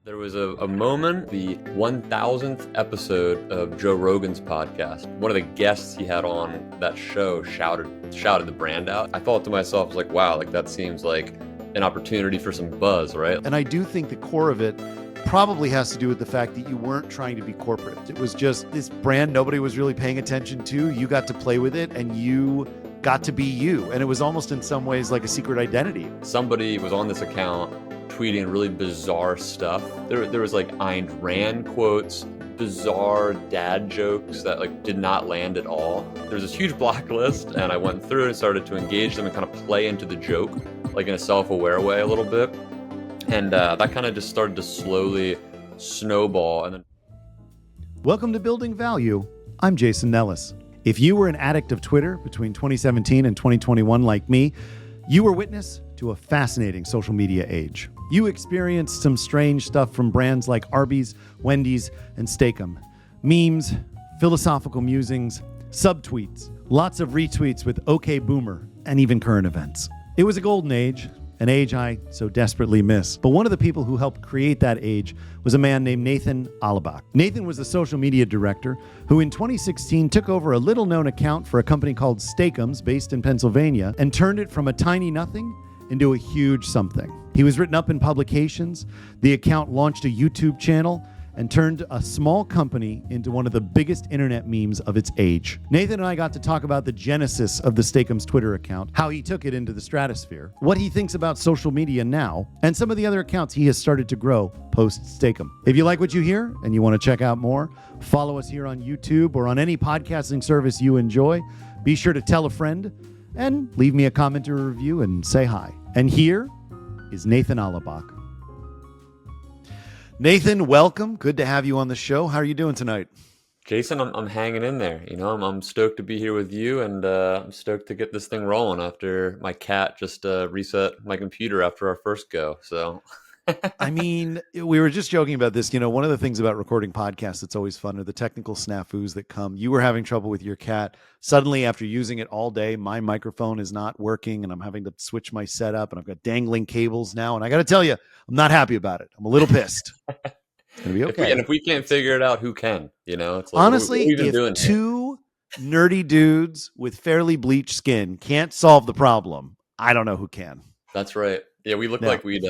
There was a moment, the 1000th episode of Joe Rogan's podcast. One of the guests he had on that show shouted the brand out. I thought to myself, I was like, wow, like that seems like an opportunity for some buzz, right? And I do think the core of it probably has to do with the fact that you weren't trying to be corporate. It was just this brand nobody was really paying attention to. You got to play with it and you got to be you. And it was almost in some ways like a secret identity. Somebody was on this account tweeting really bizarre stuff. There was like Ayn Rand quotes, bizarre dad jokes that like did not land at all. There was this huge blacklist, and I went through and started to engage them and kind of play into the joke, like in a self-aware way a little bit. And that kind of just started to slowly snowball. And then, Welcome to Building Value. I'm Jason Nellis. If you were an addict of Twitter between 2017 and 2021 like me, you were witness to a fascinating social media age. You experienced some strange stuff from brands like Arby's, Wendy's, and Steakum. Memes, philosophical musings, subtweets, lots of retweets with OK Boomer, and even current events. It was a golden age, an age I so desperately miss. But one of the people who helped create that age was a man named Nathan Allebach. Nathan was the social media director who in 2016 took over a little-known account for a company called Steakums based in Pennsylvania and turned it from a tiny nothing into a huge something. He was written up in publications. The account launched a YouTube channel and turned a small company into one of the biggest internet memes of its age. Nathan and I got to talk about the genesis of the Steakums Twitter account, how he took it into the stratosphere, what he thinks about social media now, and some of the other accounts he has started to grow post Steakum. If you like what you hear and you want to check out more, follow us here on YouTube or on any podcasting service you enjoy. Be sure to tell a friend and leave me a comment or a review and say hi. And here is Nathan Allebach. Nathan, welcome. Good to have you on the show. How are you doing tonight? Jason, I'm hanging in there. You know, I'm stoked to be here with you, and I'm stoked to get this thing rolling after my cat just reset my computer after our first go. So, I mean, we were just joking about this. You know, one of the things about recording podcasts that's always fun are the technical snafus that come. You were having trouble with your cat. Suddenly, after using it all day, my microphone is not working, and I'm having to switch my setup, and I've got dangling cables now. And I got to tell you, I'm not happy about it. I'm a little pissed. It's going to be okay. If we can't figure it out, who can? You know, it's like, Honestly, what are we even if doing here? two nerdy dudes with fairly bleached skin can't solve the problem, I don't know who can. That's right. Yeah, we look No. like we'd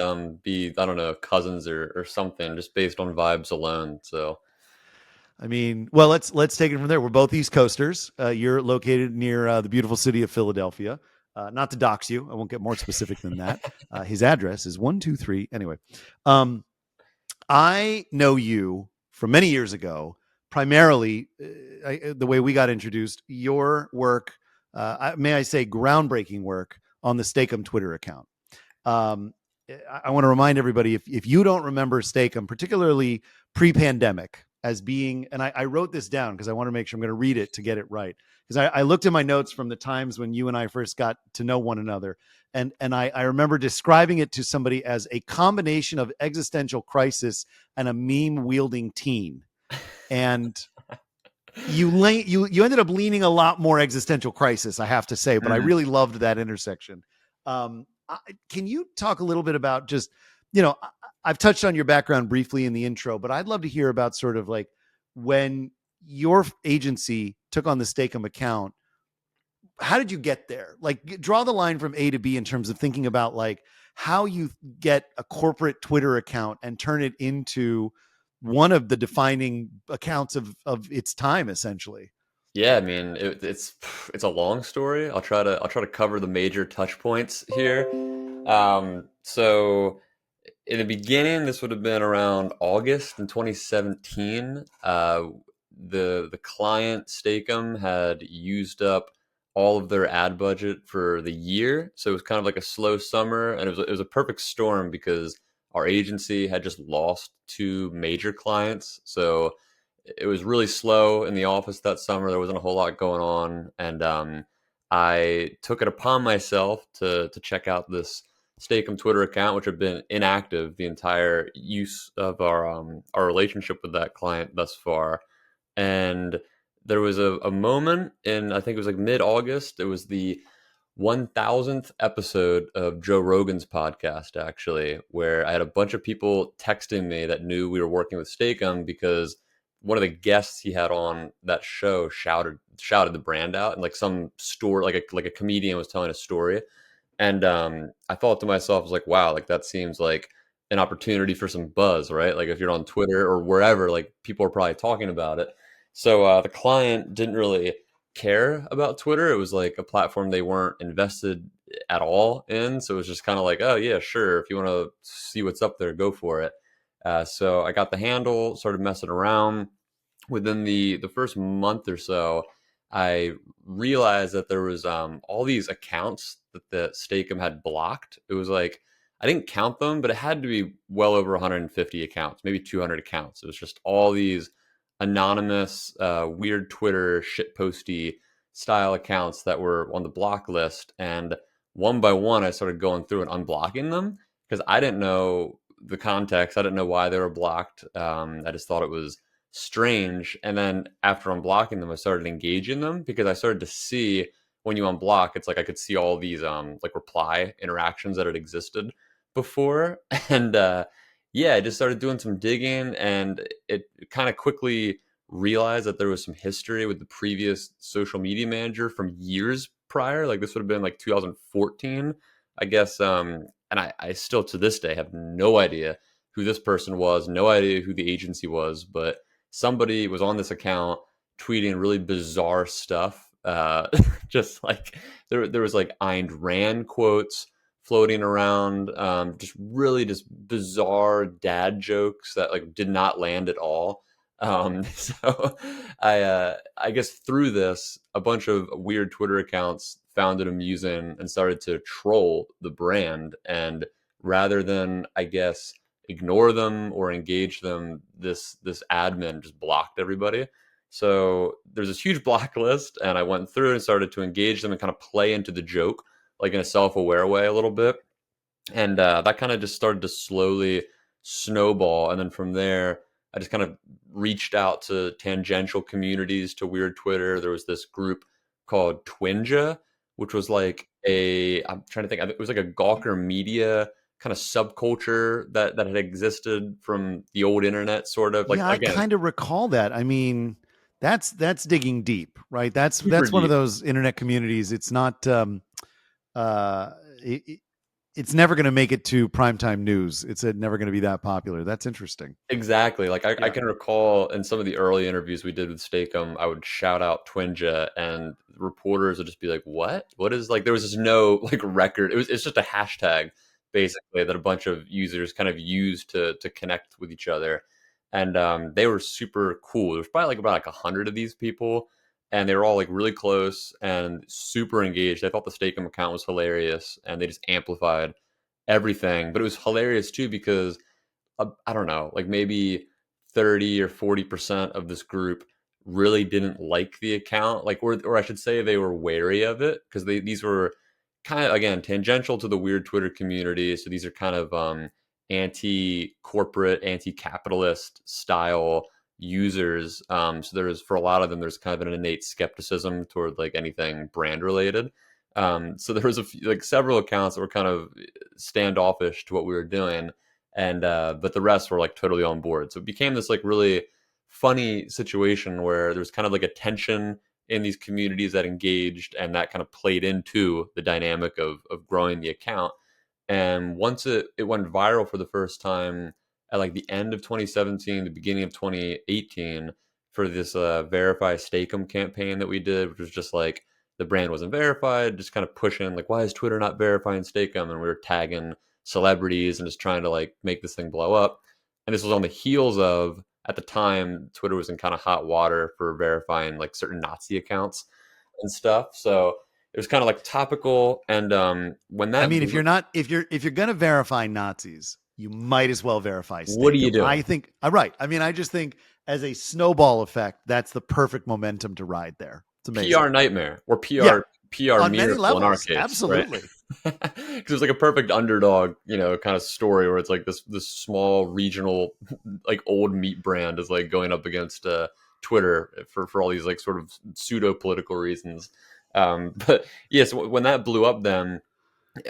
be, I don't know, cousins or something, just based on vibes alone. So, I mean, well, let's take it from there. We're both East Coasters. You're located near the beautiful city of Philadelphia. Not to dox you, I won't get more specific than that. His address is 123. Anyway, I know you from many years ago. Primarily, the way we got introduced, your work, may I say, groundbreaking work on the Steakum Twitter account. I want to remind everybody, if you don't remember Steakum, particularly pre-pandemic, as being, and I wrote this down because I want to make sure I'm going to read it to get it right. Because I looked at my notes from the times when you and I first got to know one another. And I remember describing it to somebody as a combination of existential crisis and a meme-wielding teen. And you ended up leaning a lot more existential crisis, I have to say, but I really loved that intersection. Can you talk a little bit about just, you know, I've touched on your background briefly in the intro, but I'd love to hear about sort of like when your agency took on the Steakum account, how did you get there? Like, draw the line from A to B in terms of thinking about like how you get a corporate Twitter account and turn it into one of the defining accounts of its time, essentially. yeah, I mean, it's a long story. I'll try to cover the major touch points here. So in the beginning, this would have been around August in 2017. The client Steakum had used up all of their ad budget for the year, so it was kind of like a slow summer, and it was a perfect storm because our agency had just lost two major clients, so it was really slow in the office that summer. There wasn't a whole lot going on, and I took it upon myself to check out this Steakum Twitter account, which had been inactive the entire use of our relationship with that client thus far. And there was a moment in, I think it was like mid-August. It was the 1000th episode of Joe Rogan's podcast, actually, where I had a bunch of people texting me that knew we were working with Steakum because one of the guests he had on that show shouted the brand out, and like some story, like a comedian was telling a story, and I thought to myself, I was like, wow, like that seems like an opportunity for some buzz, right? Like if you're on Twitter or wherever, like people are probably talking about it. So the client didn't really care about Twitter. It was like a platform they weren't invested at all in. So it was just kind of like, oh yeah, sure. If you want to see what's up there, go for it. So I got the handle, started messing around. Within the first month or so, I realized that there was all these accounts that the Steakum had blocked. It was like I didn't count them, but it had to be well over 150 accounts, maybe 200 accounts. It was just all these anonymous, weird Twitter shitposty style accounts that were on the block list. And one by one, I started going through and unblocking them because I didn't know the context. I didn't know why they were blocked. I just thought it was strange. And then after unblocking them, I started engaging them because I started to see when you unblock, it's like I could see all these like reply interactions that had existed before. And yeah, I just started doing some digging, and it kind of quickly realized that there was some history with the previous social media manager from years prior. Like this would have been like 2014, I guess. And I still to this day have no idea who this person was, no idea who the agency was, but somebody was on this account tweeting really bizarre stuff. Just like there was like Ayn Rand quotes floating around, just really just bizarre dad jokes that like did not land at all. So I guess through this, a bunch of weird Twitter accounts found it amusing and started to troll the brand. And rather than, I guess, ignore them or engage them, this admin just blocked everybody. So there's this huge blacklist, and I went through and started to engage them and kind of play into the joke, like in a self-aware way a little bit. And that kind of just started to slowly snowball. And then from there, I just kind of reached out to tangential communities to Weird Twitter. There was this group called Twinja, which was like I'm trying to think, it was like a Gawker media kind of subculture that had existed from the old internet, sort of like, Yeah, I again, kind of recall that. I mean, that's digging deep, right? super That's one of deep. those internet communities. It's not uh it's never going to make it to primetime news. It's never going to be that popular. That's interesting. Exactly. Like I Yeah. can recall in some of the early interviews we did with Steakum, I would shout out Twinja, and reporters would just be like, "What? What is like?" There was just no like record. It's just a hashtag basically that a bunch of users kind of used to connect with each other, and they were super cool. There's probably like about like 100 of these people, and they were all like really close and super engaged. I thought the Steakum account was hilarious, and they just amplified everything. But it was hilarious too because I don't know, like maybe 30 or 40% of this group really didn't like the account, like, or I should say they were wary of it because these were kind of, again, tangential to the weird Twitter community. So these are kind of anti-corporate, anti-capitalist style users. So there's, for a lot of them, there's kind of an innate skepticism toward like anything brand related. So there was like several accounts that were kind of standoffish to what we were doing, and but the rest were like totally on board. So it became this like really funny situation where there's kind of like a tension in these communities that engaged, and that kind of played into the dynamic of growing the account. And once it went viral for the first time at like the end of 2017, the beginning of 2018, for this verify Steakum campaign that we did, which was just like the brand wasn't verified, just kind of pushing like, why is Twitter not verifying Steakum? And we were tagging celebrities and just trying to like make this thing blow up. And this was on the heels of, at the time, Twitter was in kind of hot water for verifying like certain Nazi accounts and stuff. So it was kind of like topical. And when I that mean, if you're going to verify Nazis, you might as well verify what are you Steakum. doing? I think I'm right. I mean, I just think as a snowball effect, that's the perfect momentum to ride there. It's amazing. PR nightmare, or Yeah, PR on many miracle in our levels. case, right? Absolutely. Because it's like a perfect underdog, kind of story where it's like this small regional, like old meat brand is like going up against Twitter for all these like sort of pseudo political reasons. But yes, when that blew up, then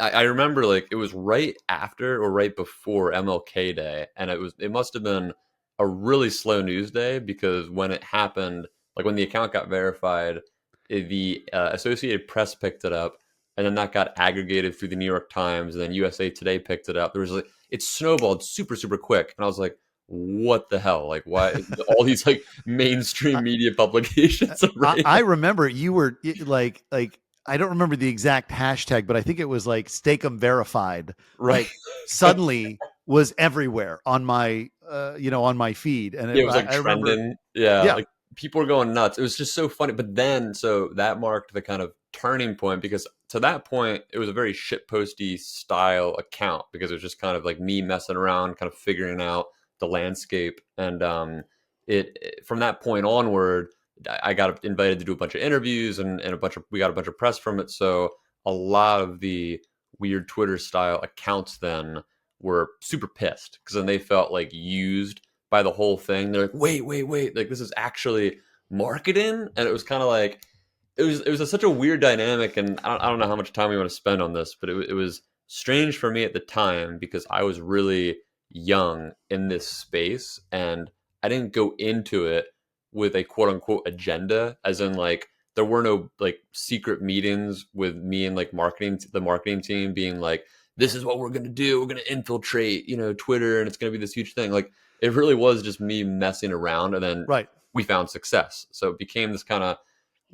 I remember like it was right after or right before MLK Day, and it must have been a really slow news day because when it happened, like when the account got verified, the Associated Press picked it up, and then that got aggregated through the New York Times, and then USA Today picked it up. There was like it snowballed super quick, and I was like, "What the hell? Like, why all these like mainstream media publications are I right?" remember you were like I don't remember the exact hashtag, but I think it was like Steakum verified. Right. Like suddenly was everywhere on my on my feed, and Yeah, it was like I remember, trending. Yeah, yeah, like people were going nuts. It was just so funny. But then, so that marked the kind of turning point because to that point, it was a very shitposty style account because it was just kind of like me messing around, kind of figuring out the landscape. And from that point onward, I got invited to do a bunch of interviews and we got a bunch of press from it. So a lot of the weird Twitter style accounts then were super pissed because then they felt like used by the whole thing. They're like, wait, like this is actually marketing, and it was kind of like such a weird dynamic, and I don't know how much time we want to spend on this, but it was strange for me at the time because I was really young in this space, and I didn't go into it with a quote unquote agenda, as in like there were no like secret meetings with me and like the marketing team being like, this is what we're gonna do. We're gonna infiltrate, Twitter, and it's gonna be this huge thing. Like it really was just me messing around, and then right. we found success. So it became this kind of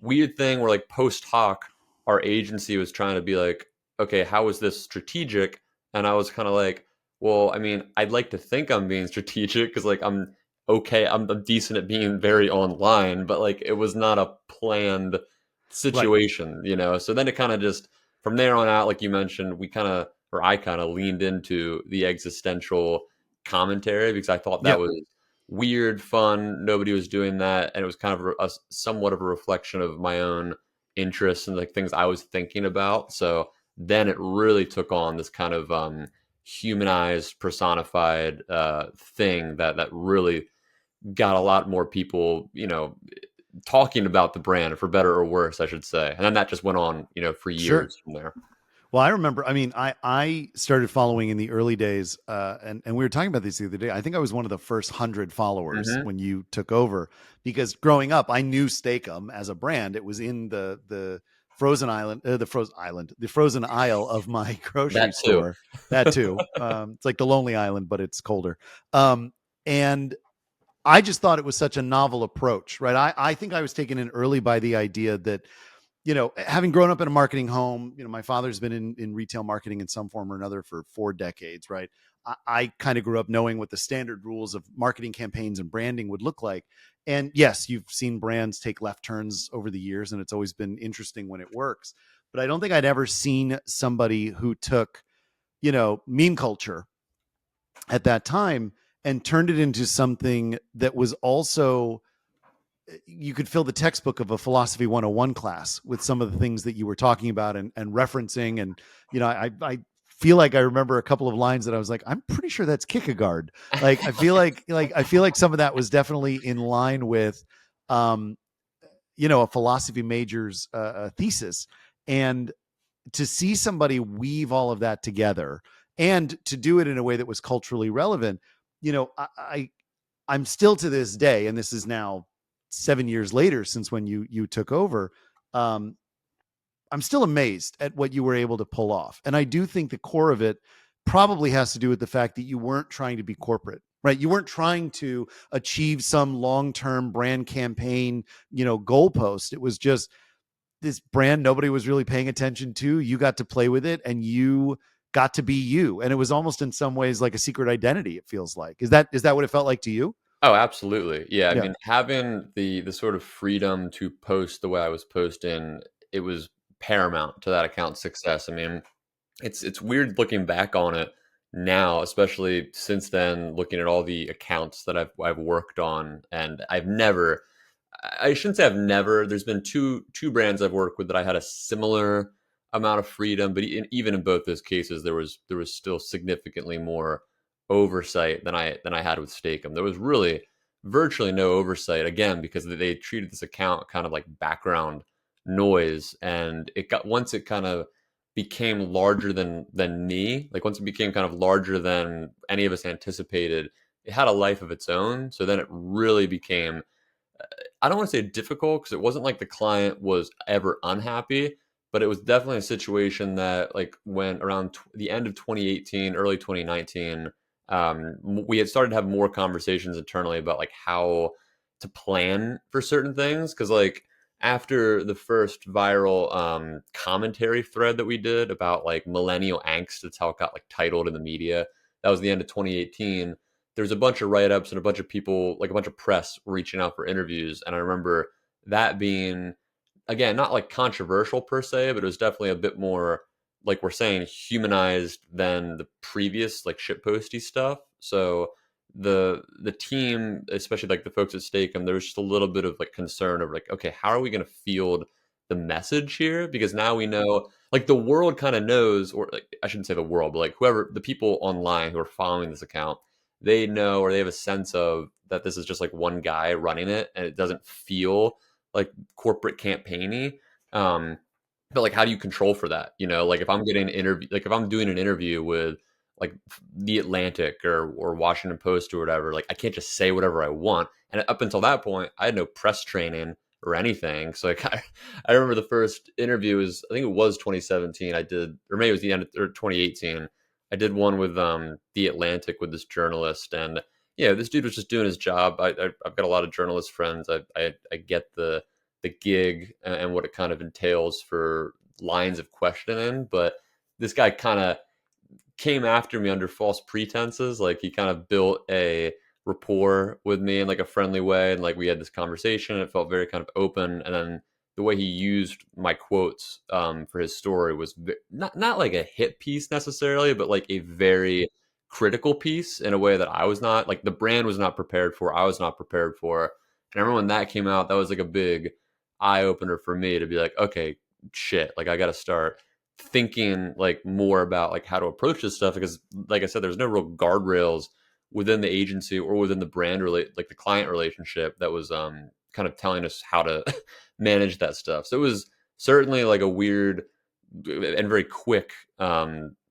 weird thing where, like, post hoc, our agency was trying to be like, okay, how is this strategic? And I was kind of like, well, I mean, I'd like to think I'm being strategic because, like, I'm okay, I'm decent at being very online, but like, it was not a planned Right. situation, So then it kind of just from there on out, like you mentioned, I kind of leaned into the existential commentary because I thought that Yeah. was weird, fun. Nobody was doing that, and it was kind of somewhat of a reflection of my own interests and like things I was thinking about. So then it really took on this kind of humanized, personified thing that really got a lot more people, talking about the brand for better or worse, I should say. And then that just went on, for Sure. years from there. Well, I remember. I mean, I started following in the early days, and we were talking about this the other day. I think I was one of the first 100 followers Hmm. when you took over, because growing up, I knew Steakum as a brand. It was in the the frozen aisle of my grocery That too. store. That too. It's like the Lonely Island, but it's colder. And I just thought it was such a novel approach, right? I think I was taken in early by the idea that, having grown up in a marketing home, my father's been in retail marketing in some form or another for 4 decades, right? I kind of grew up knowing what the standard rules of marketing campaigns and branding would look like. And yes, you've seen brands take left turns over the years, and it's always been interesting when it works. But I don't think I'd ever seen somebody who took, meme culture at that time and turned it into something that was also, you could fill the textbook of a philosophy 101 class with some of the things that you were talking about and referencing. And, I feel like I remember a couple of lines that I was like, I'm pretty sure that's Kierkegaard. Like, I feel like some of that was definitely in line with, um, a philosophy major's thesis. And to see somebody weave all of that together and to do it in a way that was culturally relevant, I'm still to this day, and this is now 7 years later since when you took over. Um, I'm still amazed at what you were able to pull off, and I do think the core of it probably has to do with the fact that you weren't trying to be corporate, right? You weren't trying to achieve some long-term brand campaign, goalpost. It was just this brand nobody was really paying attention to. You got to play with it, and you got to be you, and it was almost in some ways like a secret identity. It feels like, is that what it felt like to you? Oh, absolutely. Yeah, I Yeah. mean, having the sort of freedom to post the way I was posting, it was paramount to that account's success. I mean, it's weird looking back on it now, especially since then, looking at all the accounts that I've worked on, and I shouldn't say I've never. There's been two brands I've worked with that I had a similar amount of freedom, but even in both those cases, there was still significantly more oversight than I had with Steakum. There was really virtually no oversight again because they treated this account kind of like background noise, and it got once it kind of became larger than me, like once it became kind of larger than any of us anticipated, it had a life of its own. So then it really became, I don't want to say difficult, because it wasn't like the client was ever unhappy, but it was definitely a situation that, like, when around the end of 2018, early 2019, we had started to have more conversations internally about like how to plan for certain things. Because like after the first viral commentary thread that we did about like millennial angst, that's how it got like titled in the media. That was the end of 2018. There's a bunch of write-ups and a bunch of people, like a bunch of press reaching out for interviews. And I remember that being, again, not like controversial per se, but it was definitely a bit more, like we're saying, humanized than the previous like shitposty stuff. So the team, especially like the folks at Steakum, there was just a little bit of like concern of like, okay, how are we going to field the message here? Because now we know, like the world kind of knows, or like I shouldn't say the world, but like whoever, the people online who are following this account, they know, or they have a sense of that this is just like one guy running it, and it doesn't feel like corporate campaigny. Um, but like, how do you control for that? You know, like if I'm getting an interview, like if I'm doing an interview with like the Atlantic or Washington Post or whatever, like I can't just say whatever I want. And up until that point, I had no press training or anything. So like, I remember the first interview was, I think it was 2017. I did, or maybe it was the end of or 2018. I did one with the Atlantic with this journalist, and yeah, this dude was just doing his job. I've got a lot of journalist friends. I get the gig and what it kind of entails for lines of questioning, but this guy kind of came after me under false pretenses. Like he kind of built a rapport with me in like a friendly way, and like we had this conversation. It felt very kind of open, and then the way he used my quotes for his story was not like a hit piece necessarily, but like a very critical piece in a way that I was not, like the brand was not prepared for. I was not prepared for. And I remember when that came out, that was like a big eye opener for me to be like, okay, shit, like I got to start thinking like more about like how to approach this stuff, because like I said, there's no real guardrails within the agency or within the brand relate, like the client relationship, that was kind of telling us how to manage that stuff. So it was certainly like a weird and very quick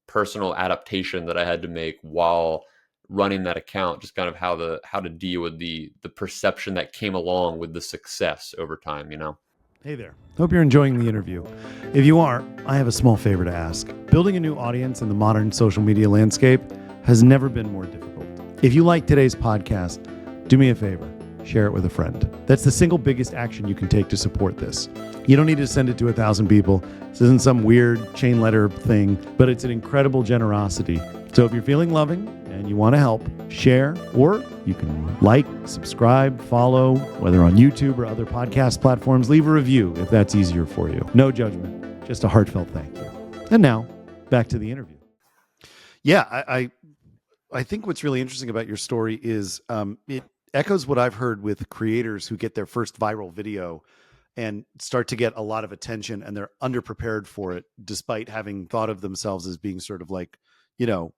personal adaptation that I had to make while running that account, just kind of how to deal with the perception that came along with the success over time, you know. Hey there. Hope you're enjoying the interview. If you are, I have a small favor to ask. Building a new audience in the modern social media landscape has never been more difficult. If you like today's podcast, do me a favor, share it with a friend. That's the single biggest action you can take to support this. You don't need to send it to 1,000 people. This isn't some weird chain letter thing, but it's an incredible generosity. So if you're feeling loving and you want to help, share, or you can like, subscribe, follow, whether on YouTube or other podcast platforms. Leave a review if that's easier for you. No judgment, just a heartfelt thank you. And now, back to the interview. Yeah, I think what's really interesting about your story is it echoes what I've heard with creators who get their first viral video and start to get a lot of attention, and they're underprepared for it, despite having thought of themselves as being sort of like,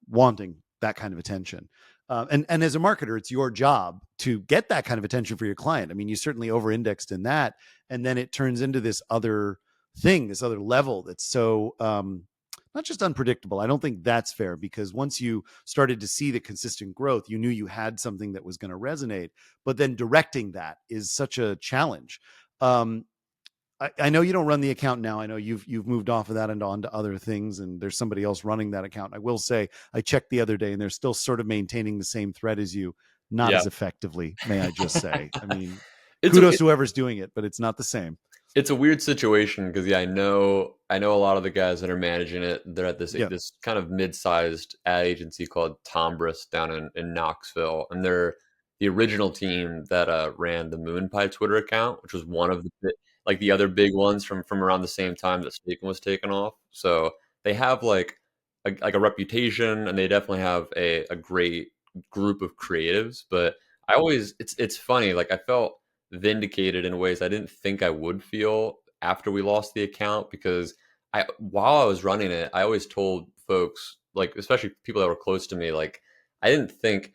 wanting that kind of attention. And as a marketer, it's your job to get that kind of attention for your client. I mean, you certainly over-indexed in that, and then it turns into this other thing, this other level that's so not just unpredictable. I don't think that's fair, because once you started to see the consistent growth, you knew you had something that was going to resonate. But then directing that is such a challenge. I know you don't run the account now. I know you've moved off of that and on to other things, and there's somebody else running that account. I will say I checked the other day, and they're still sort of maintaining the same thread as you, not Yeah. as effectively, may I just say. I mean, it's kudos a, to whoever's doing it, but it's not the same. it's a weird situation, because yeah, I know a lot of the guys that are managing it. They're at Yeah. this kind of mid-sized ad agency called Tombras down in Knoxville, and they're the original team that ran the Moon Pie Twitter account, which was one of the like the other big ones from around the same time that Staken was taken off. So they have like a reputation, and they definitely have a great group of creatives. But I always, it's funny, like I felt vindicated in ways I didn't think I would feel after we lost the account, because while I was running it, I always told folks, like especially people that were close to me, like I didn't think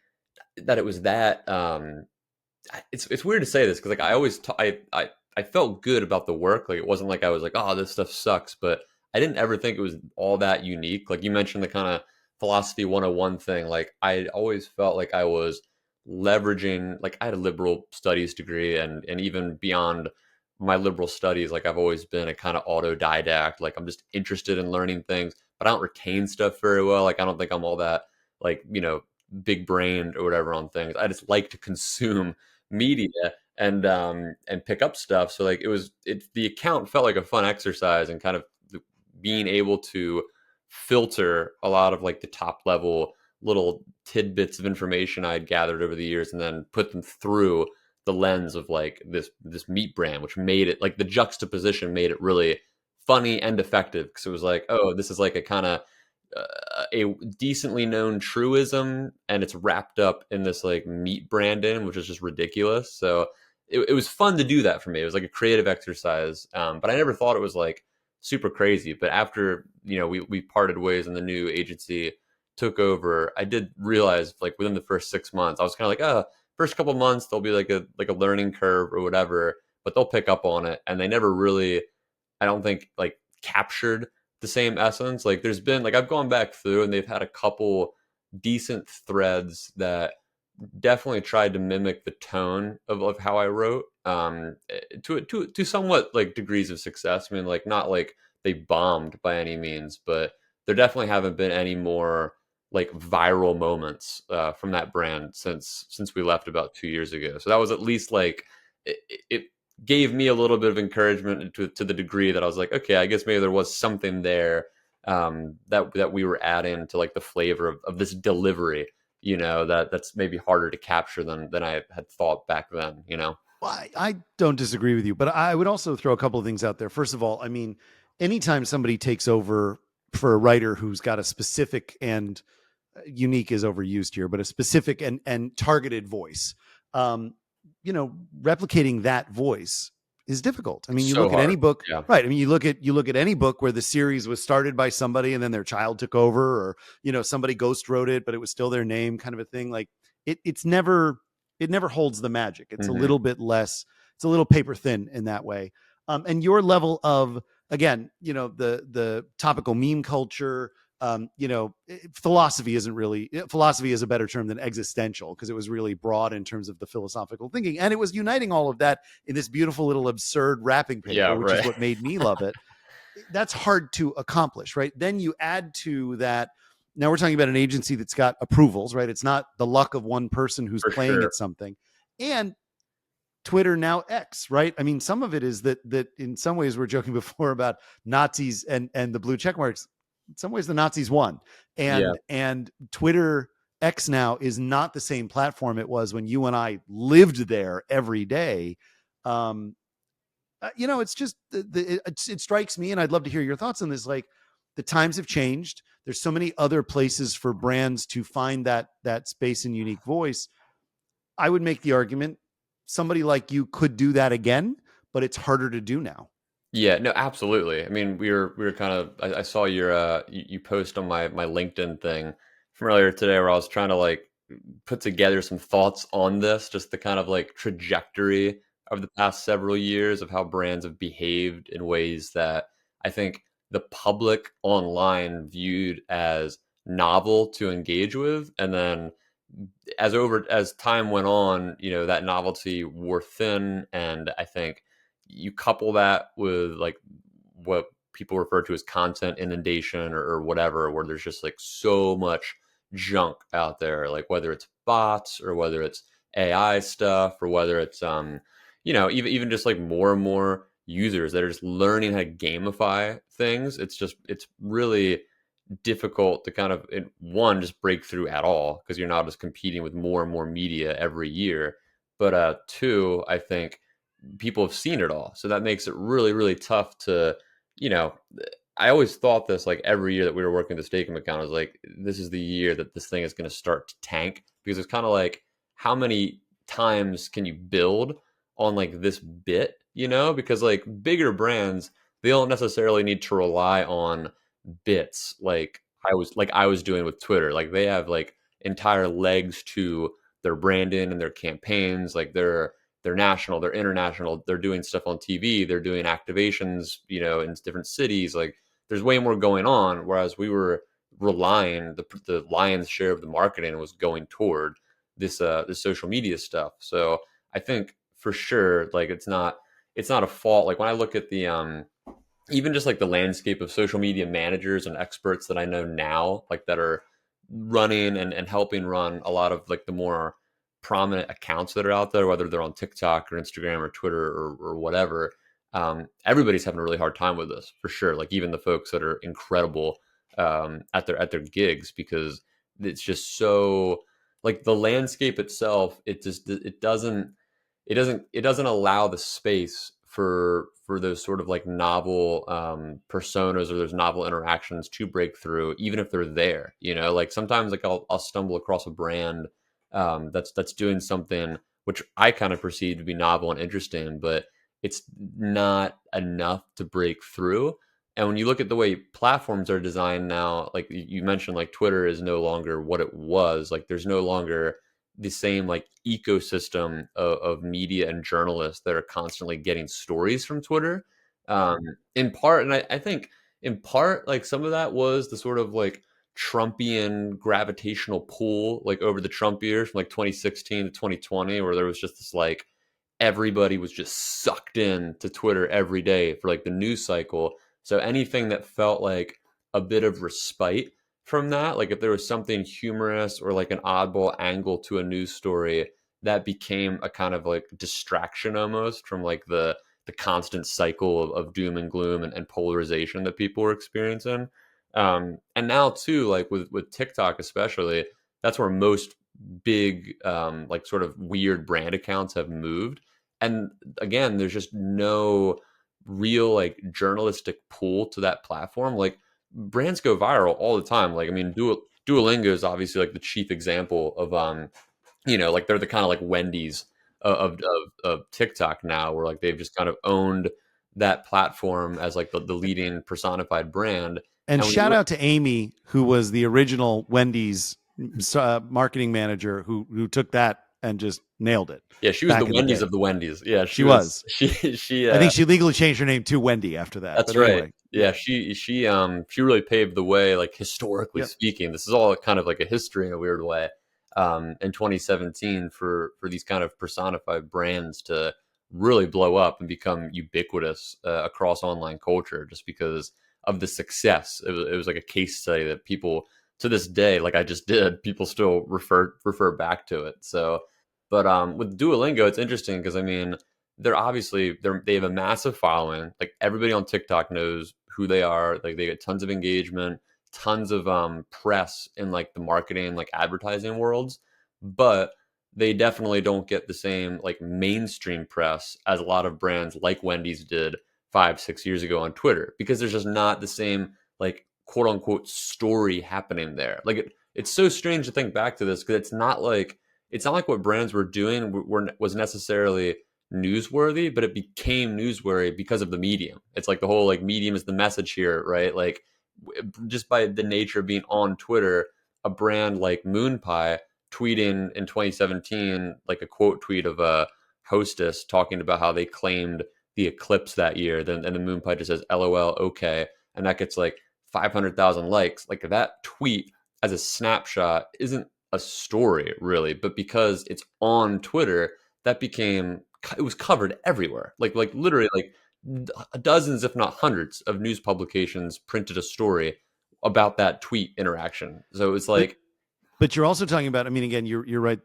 that it was that it's weird to say this, because like I always I felt good about the work. Like it wasn't like I was like, oh, this stuff sucks, but I didn't ever think it was all that unique. Like you mentioned the kind of philosophy 101 thing. Like I always felt like I was leveraging, like I had a liberal studies degree, and even beyond my liberal studies, like I've always been a kind of autodidact. Like I'm just interested in learning things, but I don't retain stuff very well. Like I don't think I'm all that like, big brained or whatever on things. I just like to consume media and pick up stuff. So like the account felt like a fun exercise and kind of being able to filter a lot of like the top level little tidbits of information I had gathered over the years and then put them through the lens of like this meat brand, which made it like the juxtaposition made it really funny and effective because it was like, oh, this is like a kind of a decently known truism and it's wrapped up in this like meat branding, which is just ridiculous. So it was fun to do that for me. It was like a creative exercise, but I never thought it was like super crazy. But after we parted ways and the new agency took over, I did realize like within the first 6 months, I was kind of like, oh, first couple months there'll be like a learning curve or whatever, but they'll pick up on it, and they never really, I don't think, like captured the same essence. Like there's been like I've gone back through and they've had a couple decent threads that definitely tried to mimic the tone of how I wrote, to somewhat like degrees of success. I mean, like not like they bombed by any means, but there definitely haven't been any more like viral moments from that brand since we left about 2 years ago. So that was at least like it gave me a little bit of encouragement to the degree that I was like, okay, I guess maybe there was something there, that we were adding to like the flavor of this delivery, that's maybe harder to capture than I had thought back then. Well, I don't disagree with you, but I would also throw a couple of things out there. First of all, I mean, anytime somebody takes over for a writer who's got a specific and unique is overused here, but a specific and targeted voice, um, replicating that voice is difficult. I mean, It's you so look at any hard. book, Yeah, right? I mean, you look at any book where the series was started by somebody and then their child took over, or somebody ghost wrote it, but it was still their name, kind of a thing. Like it never holds the magic. It's a hmm little bit less. It's a little paper thin in that way. And your level of, again, the topical meme culture, philosophy isn't really, philosophy is a better term than existential, because it was really broad in terms of the philosophical thinking, and it was uniting all of that in this beautiful little absurd wrapping yeah, paper, which is right. what made me love it. That's hard to accomplish, right? Then you add to that, now we're talking about an agency that's got approvals, right? It's not the luck of one person who's For playing sure. at something. And Twitter, now X, right? I mean, some of it is that in some ways we're joking before about Nazis and the blue check marks. In some ways, the Nazis won, Yeah, and Twitter X now is not the same platform it was when you and I lived there every day. Um, it's just it strikes me, and I'd love to hear your thoughts on this. Like, the times have changed. There's so many other places for brands to find that space and unique voice. I would make the argument somebody like you could do that again, but it's harder to do now. yeah, no, absolutely. I mean, we were kind of. I saw you post on my LinkedIn thing from earlier today where I was trying to like put together some thoughts on this, just the kind of like trajectory of the past several years of how brands have behaved in ways that I think the public online viewed as novel to engage with, and then as time went on, that novelty wore thin, and I think you couple that with like what people refer to as content inundation or whatever, where there's just like so much junk out there, like whether it's bots or whether it's AI stuff or whether it's even just like more and more users that are just learning how to gamify things. It's really difficult to kind of one just break through at all because you're not just competing with more and more media every year. But two, I think people have seen it all, so that makes it really really tough to, you know. I always thought this like every year that we were working the Steakum account, I was like, this is the year that this thing is going to start to tank because it's kind of like how many times can you build on like this bit, because like bigger brands, they don't necessarily need to rely on bits like I was doing with Twitter. Like they have like entire legs to their branding and their campaigns. Like they're national, they're international, they're doing stuff on TV, they're doing activations, in different cities. Like there's way more going on. Whereas we were relying the lion's share of the marketing was going toward this social media stuff. So I think for sure, like it's not a fault. Like when I look at the even just like the landscape of social media managers and experts that I know now, like that are running and helping run a lot of like the more prominent accounts that are out there, whether they're on TikTok or Instagram or Twitter or whatever. Everybody's having a really hard time with this for sure. Like even the folks that are incredible at their gigs, because it's just so like the landscape itself. It doesn't allow the space for those sort of like novel personas or those novel interactions to break through, even if they're there. Like sometimes like I'll stumble across a brand that's doing something which I kind of perceive to be novel and interesting, but it's not enough to break through. And when you look at the way platforms are designed now, like you mentioned, like Twitter is no longer what it was. Like there's no longer the same like ecosystem of media and journalists that are constantly getting stories from Twitter. Um, in part, and I think in part, like some of that was the sort of like Trumpian gravitational pull, like over the Trump years from like 2016 to 2020, where there was just this like everybody was just sucked in to Twitter every day for like the news cycle. So anything that felt like a bit of respite from that, like if there was something humorous or like an oddball angle to a news story, that became a kind of like distraction almost from like the constant cycle of doom and gloom and polarization that people were experiencing. And now too, like with TikTok especially, that's where most big like sort of weird brand accounts have moved. And again, there's just no real like journalistic pull to that platform. Like brands go viral all the time. Like I mean, Duolingo is obviously like the chief example of like they're the kind of like Wendy's of TikTok now, where like they've just kind of owned that platform as like the leading personified brand. And And when you shout look, out to Amy, who was the original Wendy's marketing manager, who took that and just nailed it yeah, she was the back in the Wendy's day. of the Wendy's. Yeah, she She was was. she I think she legally changed her name to Wendy after that. That's But right. anyway, Yeah, yeah, she really paved the way, like historically yep. speaking. This is all kind of like a history in a weird way. In 2017 for these kind of personified brands to really blow up and become ubiquitous across online culture, just because of the success. It was like a case study that people to this day, like I just did, people still refer back to it. So, but with Duolingo, it's interesting because I mean they have a massive following. Like everybody on TikTok knows who they are. Like they get tons of engagement, tons of press in like the marketing, like advertising worlds, but they definitely don't get the same like mainstream press as a lot of brands like Wendy's did 5, 6 years ago on Twitter, because there's just not the same like quote unquote story happening there. Like it's so strange to think back to this, because it's not like what brands were doing was necessarily newsworthy, but it became newsworthy because of the medium. It's like the whole like medium is the message here, right? Like just by the nature of being on Twitter, a brand like MoonPie tweeting in 2017 like a quote tweet of a hostess talking about how they claimed the eclipse that year, then and the MoonPie just says LOL okay, and that gets like 500,000 likes. Like that tweet as a snapshot isn't a story really, but because it's on Twitter, that became it was covered everywhere. Like literally like dozens, if not hundreds, of news publications printed a story about that tweet interaction. So it was But like, but you're also talking about. I mean, again, you're right.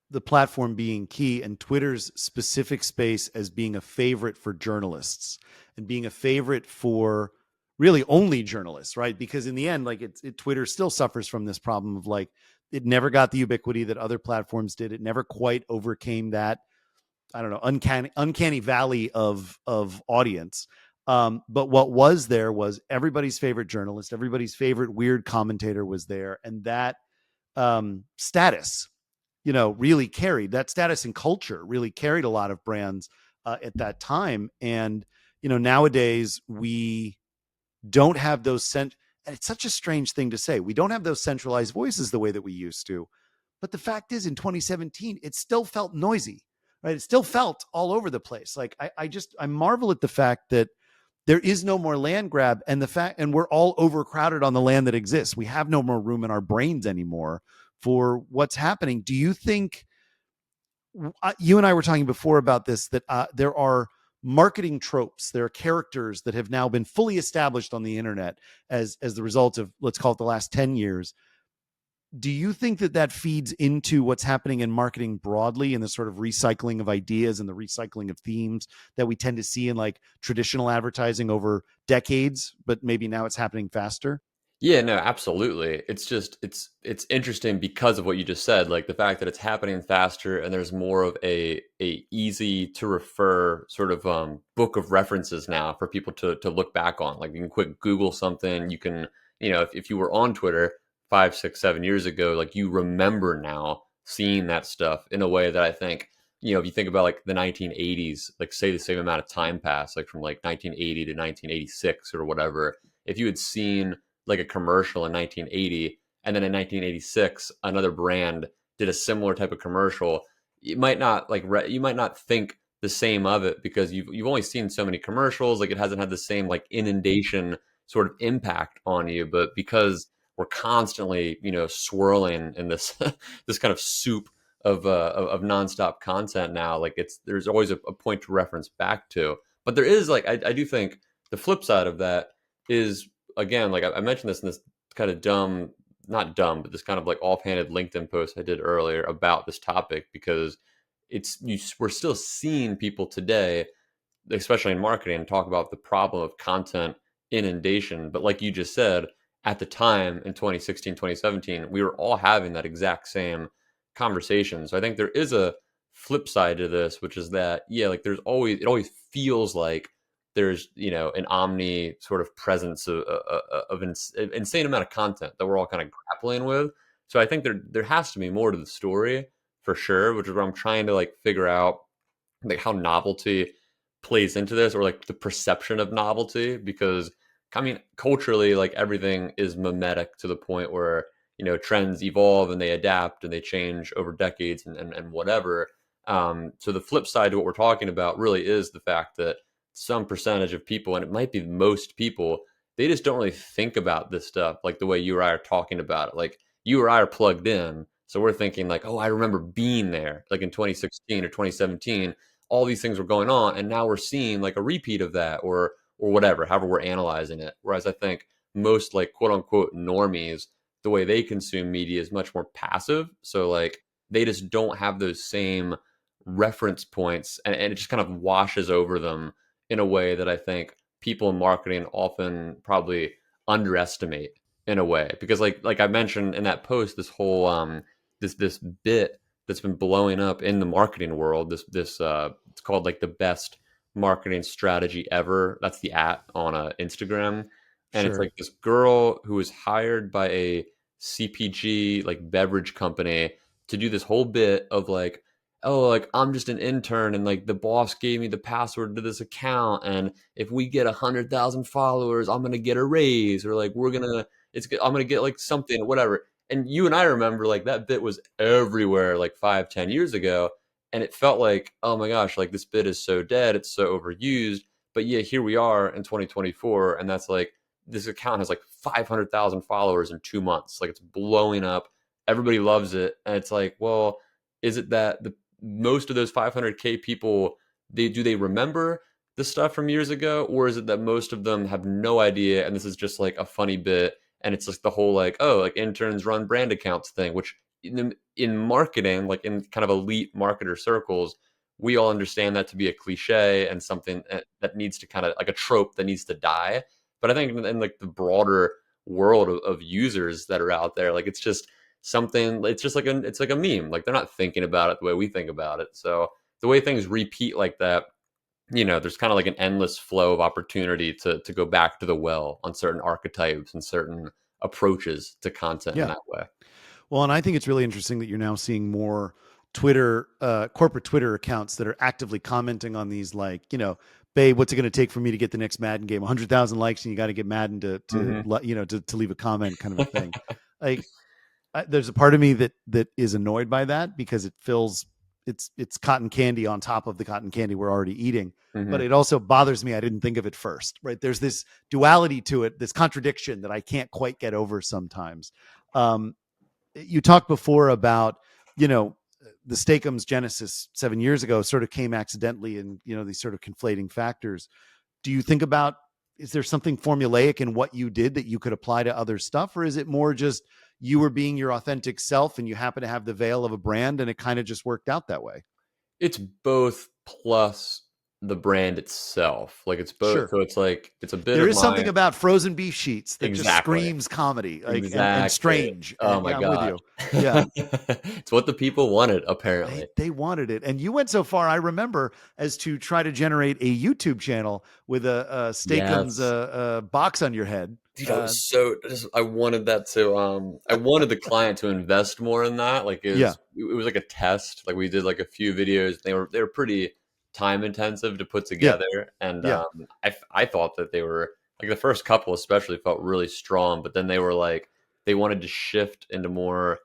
The platform being key, and Twitter's specific space as being a favorite for journalists and being a favorite for really only journalists, right? Because in the end, like Twitter still suffers from this problem of like it never got the ubiquity that other platforms did. It never quite overcame that, I don't know, uncanny valley of audience. But what was there was everybody's favorite journalist, everybody's favorite weird commentator was there, and that status, really carried that status and culture really carried a lot of brands at that time. And, nowadays we don't have and it's such a strange thing to say. We don't have those centralized voices the way that we used to. But the fact is in 2017, it still felt noisy. right? It still felt all over the place. Like I marvel at the fact that there is no more land grab, and we're all overcrowded on the land that exists. We have no more room in our brains anymore for what's happening. Do you think, you and I were talking before about this, that there are marketing tropes, there are characters that have now been fully established on the internet as the result of, let's call it, the last 10 years. Do you think that that feeds into what's happening in marketing broadly, in the sort of recycling of ideas and the recycling of themes that we tend to see in like traditional advertising over decades, but maybe now it's happening faster? Yeah, no, absolutely. It's just it's interesting because of what you just said, like the fact that it's happening faster and there's more of a easy to refer sort of book of references now for people to look back on. Like you can quick Google something, you can, if you were on Twitter 5, 6, 7 years ago, like you remember now seeing that stuff in a way that I think, if you think about like the 1980s, like say the same amount of time passed, like from like 1980 to 1986 or whatever, if you had seen like a commercial in 1980 and then in 1986 another brand did a similar type of commercial, you might not you might not think the same of it because you've only seen so many commercials, like it hasn't had the same like inundation sort of impact on you. But because we're constantly swirling in this this kind of soup of nonstop content now, like there's always a point to reference back to. But there is like I do think the flip side of that is, again, like I mentioned this in this kind of dumb, not dumb, but this kind of like offhanded LinkedIn post I did earlier about this topic, because we're still seeing people today, especially in marketing, talk about the problem of content inundation. But like you just said, at the time in 2016, 2017, we were all having that exact same conversation. So I think there is a flip side to this, which is that, yeah, like it always feels like there's, an omni sort of presence of insane amount of content that we're all kind of grappling with. So I think there has to be more to the story for sure, which is where I'm trying to like figure out like how novelty plays into this, or like the perception of novelty. Because I mean, culturally, like everything is mimetic to the point where trends evolve and they adapt and they change over decades and whatever. So the flip side to what we're talking about really is the fact that some percentage of people, and it might be most people, they just don't really think about this stuff like the way you or I are talking about it. Like you or I are plugged in, so we're thinking like, oh, I remember being there like in 2016 or 2017, all these things were going on, and now we're seeing like a repeat of that, or whatever, however we're analyzing it. Whereas I think most like quote unquote normies, the way they consume media is much more passive. So like they just don't have those same reference points, and it just kind of washes over them in a way that I think people in marketing often probably underestimate in a way. Because like I mentioned in that post, this whole this bit that's been blowing up in the marketing world, this it's called like the best marketing strategy ever. That's the at on Instagram. And it's Sure. like this girl who was hired by a CPG like beverage company to do this whole bit of like, oh, like I'm just an intern and like the boss gave me the password to this account, and if we get 100,000 followers, I'm gonna get a raise, or like I'm gonna get like something, whatever. And you and I remember like that bit was everywhere like 5, 10 years ago, and it felt like, oh my gosh, like this bit is so dead, it's so overused. But yeah, here we are in 2024, and that's like this account has like 500,000 followers in 2 months, like it's blowing up, everybody loves it. And it's like, well, is it that the most of those 500K people, they remember the stuff from years ago, or is it that most of them have no idea and this is just like a funny bit, and it's like the whole like, oh, like interns run brand accounts thing, which in marketing, like in kind of elite marketer circles, we all understand that to be a cliche and something that needs to kind of like a trope that needs to die. But I think in like the broader world of users that are out there, like it's just something, it's just like it's like a meme, like they're not thinking about it the way we think about it. So the way things repeat like that, there's kind of like an endless flow of opportunity to go back to the well on certain archetypes and certain approaches to content in Yeah. that way. Well, and I think it's really interesting that you're now seeing more corporate Twitter accounts that are actively commenting on these, like, babe, what's it going to take for me to get the next Madden game? 100,000 likes, and you got to get Madden Hmm. to leave a comment, kind of a thing. Like, there's a part of me that is annoyed by that, because it feels it's cotton candy on top of the cotton candy we're already eating. But Hmm. it also bothers me I didn't think of it first, right? There's this duality to it, this contradiction that I can't quite get over sometimes. Um, you talked before about, you know, the Steakums genesis 7 years ago sort of came accidentally, and these sort of conflating factors. Do you think about, is there something formulaic in what you did that you could apply to other stuff, or is it more just you were being your authentic self and you happen to have the veil of a brand and it kind of just worked out that way? It's both plus the brand itself. Like it's both. Sure. So it's like it's a bit There of is something my about frozen beef sheets that just exactly. screams comedy, like, and Exactly. strange. Oh And my yeah, I'm with god. you. Yeah. It's what the people wanted, they apparently. they wanted it, and you went so far, I remember, as to try to generate a YouTube channel with a Steakums Yes. box on your head. Dude, I was so just I wanted that to I wanted the client to invest more in that. Like Yeah, it was like a test. Like we did like a few videos. They were pretty time intensive to put yeah, together, and yeah, I thought that they were like the first couple especially felt really strong, but then they were like they wanted to shift into more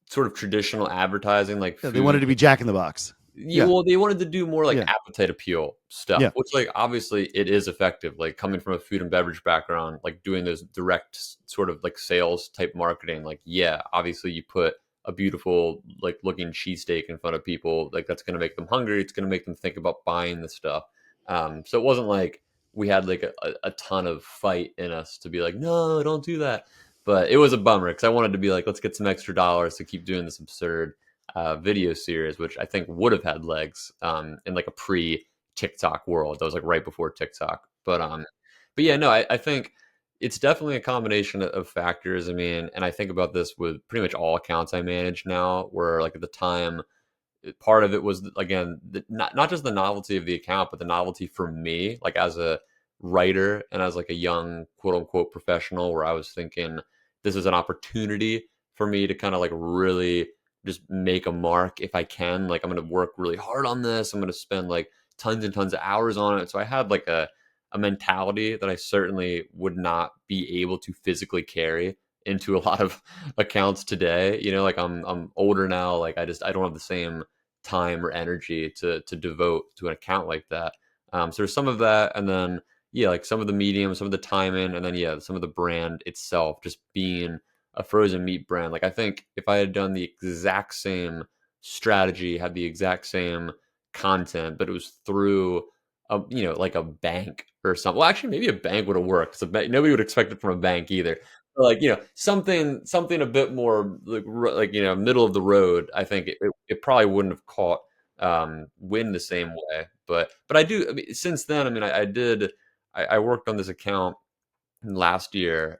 sort of traditional advertising like yeah. They wanted food. to be Jack in the Box. Yeah, Yeah, well, they wanted to do more like yeah, appetite appeal stuff, yeah, which like obviously it is effective. Like coming from a food and beverage background, like doing those direct sort of like sales type marketing, like yeah, obviously you put a beautiful like looking cheesesteak in front of people, like that's gonna make them hungry. It's gonna make them think about buying the stuff. So it wasn't like we had like a ton of fight in us to be like, no, don't do that. But it was a bummer because I wanted to be like, let's get some extra dollars to keep doing this absurd video series, which I think would have had legs in like a pre TikTok world. That was like right before TikTok. But yeah, no, I think it's definitely a combination of factors. I mean, and I think about this with pretty much all accounts I manage now, where like at the time part of it was again not just the novelty of the account but the novelty for me like as a writer and as like a young quote unquote professional where I was thinking this is an opportunity for me to kind of like really just make a mark if I can, like I'm going to work really hard on this, I'm going to spend like tons and tons of hours on it. So I had like a mentality that I certainly would not be able to physically carry into a lot of accounts today. Like I'm older now, like I don't have the same time or energy to devote to an account like that. So there's some of that, and then yeah, like some of the medium, some of the time in, and then yeah, some of the brand itself, just being a frozen meat brand. Like I think if I had done the exact same strategy, had the exact same content, but it was through like a bank or something. Well, actually, maybe a bank would have worked. So nobody would expect it from a bank either. But like something a bit more like middle of the road. I think it probably wouldn't have caught wind the same way. But I do. I mean, since then, I mean, I did. I worked on this account last year.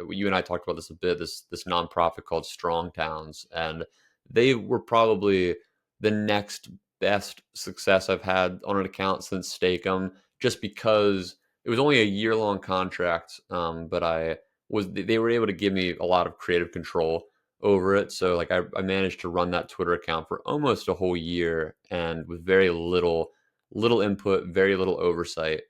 You and I talked about this a bit. This nonprofit called Strong Towns, and they were probably the next best success I've had on an account since Steakum, just because it was only a year long contract. But they were able to give me a lot of creative control over it. So like I managed to run that Twitter account for almost a whole year and with very little input, very little oversight.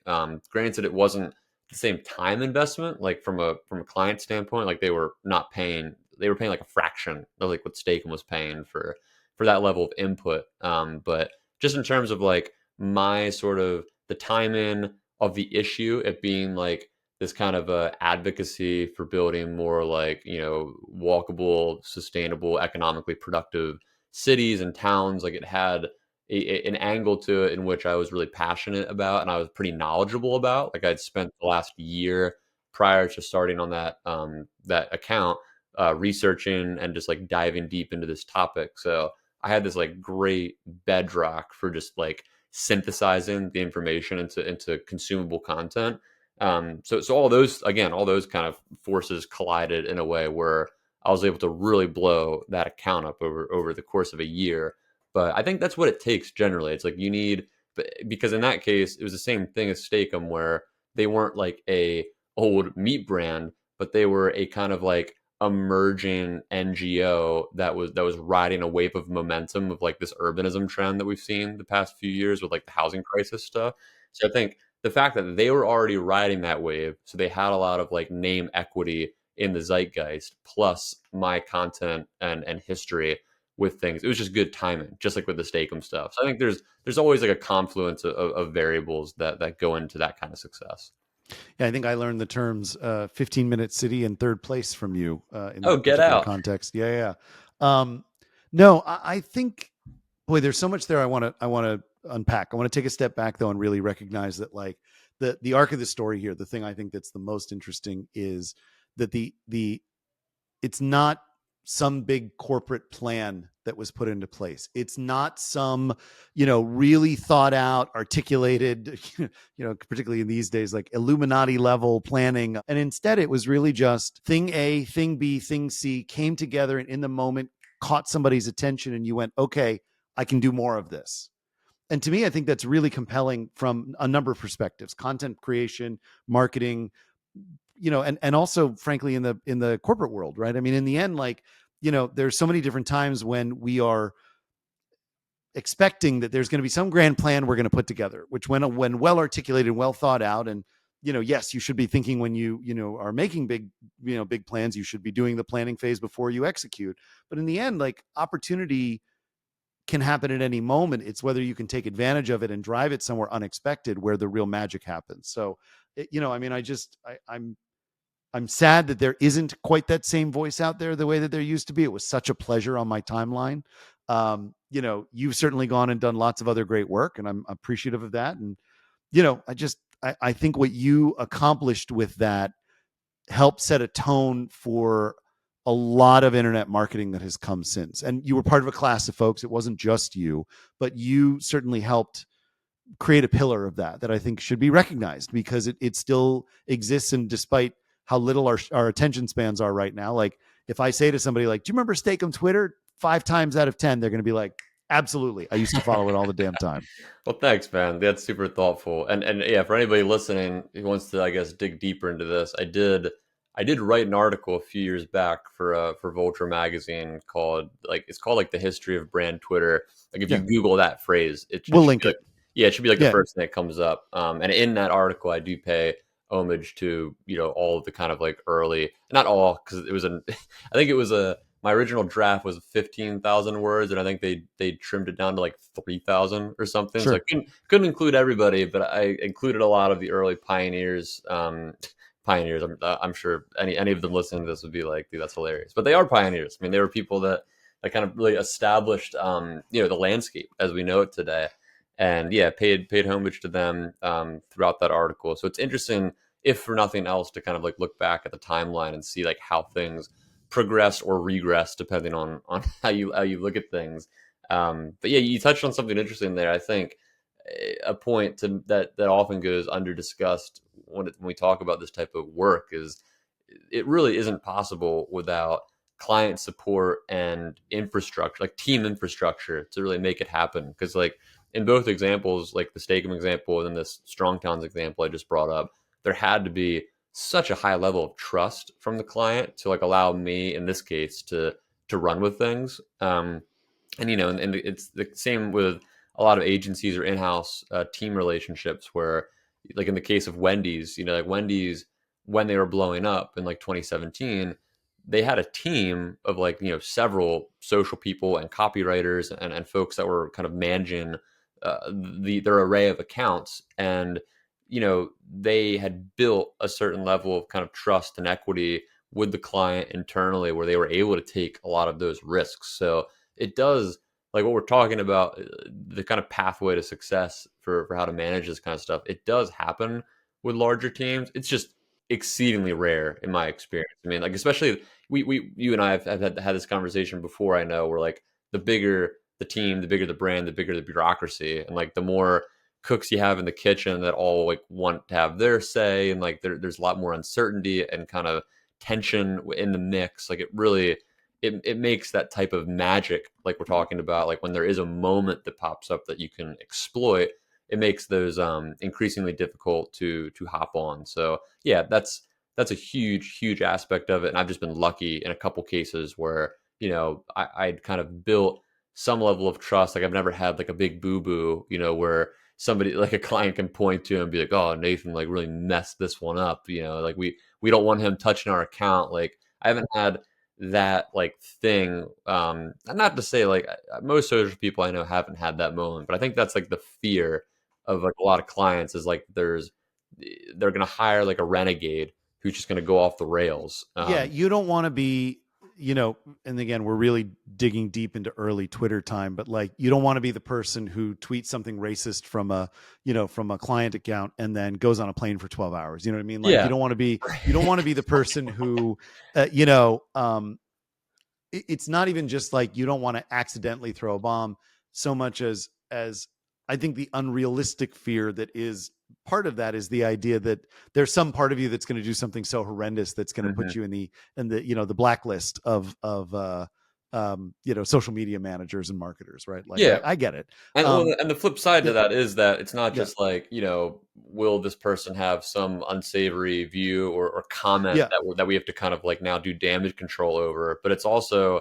Granted, it wasn't the same time investment, like from a client standpoint, like they were paying like a fraction of like what Staken was paying for that level of input. But just in terms of like my sort of the time in of the issue, it being like this kind of advocacy for building more like walkable, sustainable, economically productive cities and towns. Like it had an angle to it in which I was really passionate about and I was pretty knowledgeable about. Like I'd spent the last year prior to starting on that account researching and just like diving deep into this topic. So I had this like great bedrock for just like synthesizing the information into consumable content. So all those kind of forces collided in a way where I was able to really blow that account up over the course of a year. But I think that's what it takes generally. It's like you need, because in that case, it was the same thing as Steakum, where they weren't like a old meat brand, but they were a kind of like emerging NGO that was riding a wave of momentum of like this urbanism trend that we've seen the past few years with like the housing crisis stuff. So I think the fact that they were already riding that wave, so they had a lot of like name equity in the zeitgeist, plus my content and history with things. It was just good timing, just like with the Steakum stuff. So I think there's always like a confluence of variables that go into that kind of success. Yeah, I think I learned the terms 15-minute city and third place from you in Oh, that get particular out. context. Yeah, yeah. No, I think, boy, there's so much there I want to unpack. I want to take a step back though and really recognize that like the arc of the story here, the thing I think that's the most interesting is that the it's not some big corporate plan that was put into place. It's not some, really thought out, articulated, particularly in these days, like Illuminati level planning. And instead, it was really just thing A, thing B, thing C came together and in the moment caught somebody's attention. And you went, okay, I can do more of this. And to me, I think that's really compelling from a number of perspectives: content creation, marketing, and also frankly in the corporate world, right? I mean, in the end, like, there's so many different times when we are expecting that there's going to be some grand plan we're going to put together, which when well articulated, well thought out, and yes, you should be thinking when you are making big plans, you should be doing the planning phase before you execute. But in the end, like, opportunity can happen at any moment. It's whether you can take advantage of it and drive it somewhere unexpected where the real magic happens. So, I mean, I'm sad that there isn't quite that same voice out there the way that there used to be. It was such a pleasure on my timeline. You've certainly gone and done lots of other great work, and I'm appreciative of that. And, I think what you accomplished with that helped set a tone for a lot of internet marketing that has come since. And you were part of a class of folks. It wasn't just you, but you certainly helped create a pillar of that I think should be recognized, because it still exists. And despite how little our attention spans are right now, like, if I say to somebody like, do you remember Steakum Twitter? 5 times out of 10, they're going to be like, absolutely. I used to follow it all the damn time. Well, thanks, man. That's super thoughtful. And yeah, for anybody listening who wants to, I guess, dig deeper into this, I did write an article a few years back for Vulture magazine called like the history of brand Twitter. Like, if you Yeah. Google that phrase, it We'll should link be like, it. yeah, it should be like the Yeah. first thing that comes up. And in that article, I do pay homage to all of the kind of like early, not all, because it was I think it was my original draft was 15,000 words, and I think they trimmed it down to like 3,000 or something. So I Sure. couldn't include everybody, but I included a lot of the early pioneers. Pioneers. I'm sure any of them listening to this would be like, dude, that's hilarious. But they are pioneers. I mean, they were people that kind of really established the landscape as we know it today. And yeah, paid homage to them throughout that article. So it's interesting, if for nothing else, to kind of like look back at the timeline and see like how things progress or regress depending on how you look at things. But yeah, you touched on something interesting there. I think a point that often goes under discussed when we talk about this type of work is it really isn't possible without client support and infrastructure, like team infrastructure, to really make it happen. Because like in both examples, like the Steakum example and then this Strong Towns example I just brought up, there had to be such a high level of trust from the client to like allow me in this case to run with things. And it's the same with a lot of agencies or in-house team relationships where, like in the case of Wendy's, like Wendy's, when they were blowing up in like 2017, they had a team of like several social people and copywriters and folks that were kind of managing their array of accounts. And they had built a certain level of kind of trust and equity with the client internally, where they were able to take a lot of those risks. So it does, like what we're talking about, the kind of pathway to success for how to manage this kind of stuff, it does happen with larger teams. It's just exceedingly rare in my experience. I mean, like, especially you and I have had this conversation before, I know, where like the bigger the team, the bigger the brand, the bigger the bureaucracy, and like the more cooks you have in the kitchen that all like want to have their say, and like there's a lot more uncertainty and kind of tension in the mix. Like, it really, it makes that type of magic, like we're talking about, like when there is a moment that pops up that you can exploit, it makes those increasingly difficult to hop on. So yeah, that's a huge aspect of it. And I've just been lucky in a couple cases where I'd kind of built some level of trust. Like, I've never had like a big boo boo, where somebody, like a client, can point to and be like, oh, Nathan like really messed this one up, like we don't want him touching our account. Like, I haven't had that like thing. And not to say like most social people I know haven't had that moment, but I think that's like the fear of like a lot of clients is like they're gonna hire like a renegade who's just gonna go off the rails. Yeah, you don't want to be, and again, we're really digging deep into early Twitter time, but like you don't want to be the person who tweets something racist from a client account and then goes on a plane for 12 hours. You know what I mean? Like Yeah. you don't want to be the person who it's not even just like you don't want to accidentally throw a bomb so much as I think the unrealistic fear that is part of that is the idea that there's some part of you that's going to do something so horrendous that's going to Hmm. put you in the blacklist of social media managers and marketers, right? Like Yeah. I get it. And um and the flip side yeah, to that is that it's not yeah, just like, will this person have some unsavory view or comment yeah, that we have to kind of like now do damage control over, but it's also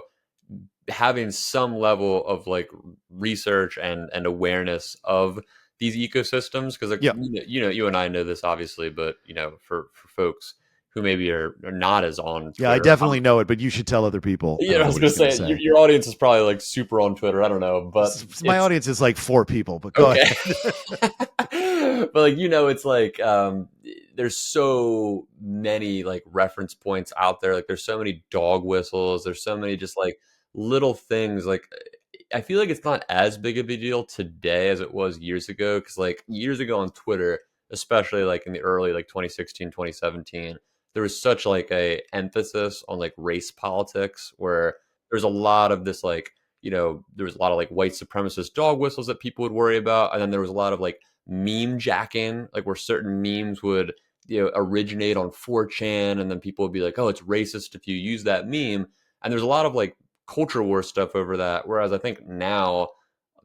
having some level of like research and awareness of these ecosystems because like, yeah, you and I know this obviously, but for folks who maybe are not as on yeah, I Twitter. definitely know it, but you should tell other people. I was What gonna he's going to say say. your audience is probably like super on Twitter. I don't know, but My it's audience is like 4 people, but go okay. ahead. But like it's like there's so many like reference points out there. Like there's so many dog whistles. There's so many just like little things. Like I feel like it's not as big of a deal today as it was years ago. Because like years ago on Twitter, especially like in the early like 2016, 2017, there was such like a emphasis on like race politics where there's a lot of this like there was a lot of like white supremacist dog whistles that people would worry about. And then there was a lot of like meme jacking, like where certain memes would, originate on 4chan. And then people would be like, oh, it's racist if you use that meme. And there's a lot of like culture war stuff over that. Whereas I think now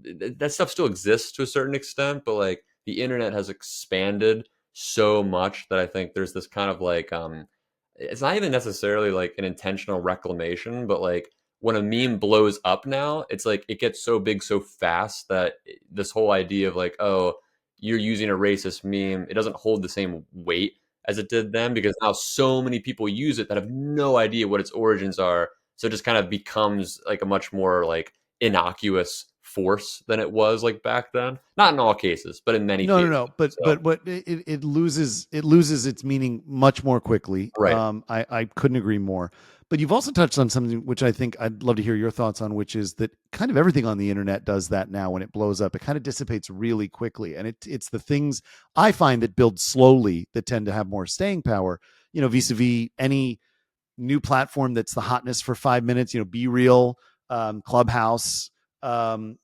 that stuff still exists to a certain extent, but like the internet has expanded so much that I think there's this kind of like, it's not even necessarily like an intentional reclamation, but like when a meme blows up now, it's like it gets so big so fast that this whole idea of like, oh, you're using a racist meme, it doesn't hold the same weight as it did then because now so many people use it that have no idea what its origins are. So it just kind of becomes like a much more like innocuous force than it was like back then. Not in all cases, but in many No, no, cases. no. But So what it loses its meaning much more quickly. right. I couldn't agree more. But you've also touched on something which I think I'd love to hear your thoughts on, which is that kind of everything on the internet does that now. When it blows up, it kind of dissipates really quickly, and it's the things I find that build slowly that tend to have more staying power. Vis-a-vis any new platform that's the hotness for 5 minutes. Be Real, Clubhouse. God,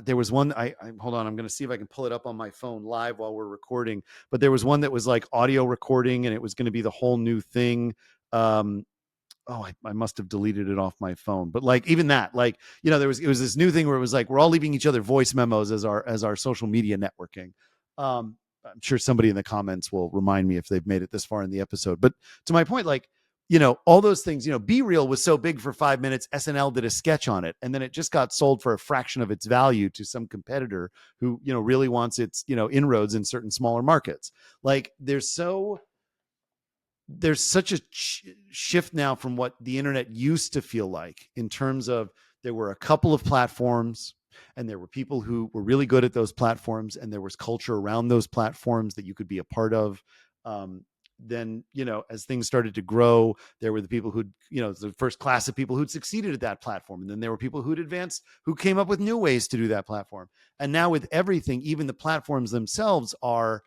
there was one. I hold on. I'm going to see if I can pull it up on my phone live while we're recording. But there was one that was like audio recording, and it was going to be the whole new thing. Um, I must have deleted it off my phone. But like even that, like it was this new thing where it was like we're all leaving each other voice memos as our social media networking. I'm sure somebody in the comments will remind me if they've made it this far in the episode. But to my point, like all those things. Be Real was so big for 5 minutes. SNL did a sketch on it, and then it just got sold for a fraction of its value to some competitor who really wants its inroads in certain smaller markets. Like there's such a shift now from what the internet used to feel like in terms of there were a couple of platforms and there were people who were really good at those platforms and there was culture around those platforms that you could be a part of. Then as things started to grow, there were the people who the first class of people who'd succeeded at that platform, and then there were people who'd advanced who came up with new ways to do that platform. And now with everything, even the platforms themselves are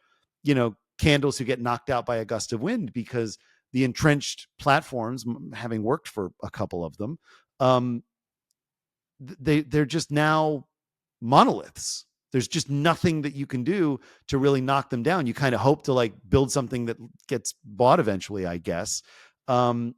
candles who get knocked out by a gust of wind because the entrenched platforms, having worked for a couple of them, um, they're just now monoliths. There's just nothing that you can do to really knock them down. You kind of hope to like build something that gets bought eventually, I guess. Um,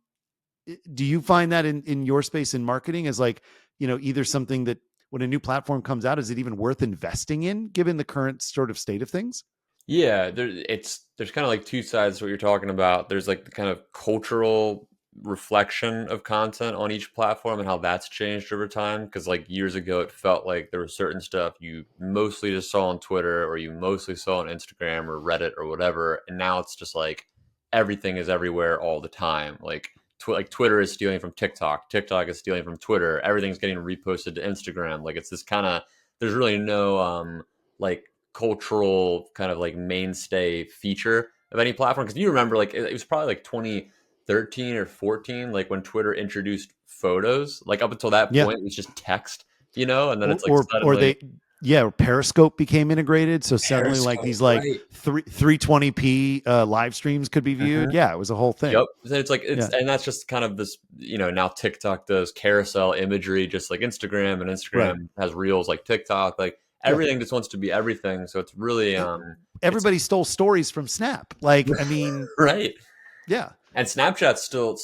do you find that in your space in marketing as like, either something that when a new platform comes out, is it even worth investing in given the current sort of state of things? Yeah, there's kind of like two sides to what you're talking about. There's like the kind of cultural reflection of content on each platform and how that's changed over time. Because like years ago, it felt like there was certain stuff you mostly just saw on Twitter or you mostly saw on Instagram or Reddit or whatever, and now it's just like everything is everywhere all the time. Like like Twitter is stealing from TikTok, TikTok is stealing from Twitter, everything's getting reposted to Instagram. Like it's this kind of, there's really no like cultural kind of like mainstay feature of any platform. Because you remember, like it was probably like 2013 or 14, like when Twitter introduced photos. Like up until that Yeah. point, it was just text, you know, and then it's like Or suddenly they, yeah, Periscope became integrated, so suddenly like Periscope, these like right? 320p live streams could be viewed. Yeah, it was a whole thing. Yep. So it's like it's Yeah. and that's just kind of this, now TikTok does carousel imagery just like Instagram, and Right. Instagram has reels like TikTok. Like Yeah. everything just wants to be everything. So it's really It, it's everybody stole stories from Snap. Like, I mean, right. yeah. And Snapchat's still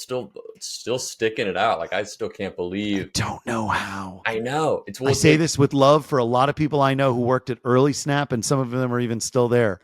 sticking it out. Like I still can't I believe. don't know how. I know. It's I well say this with love for a lot of people I know who worked at early Snap, and some of them are even still there.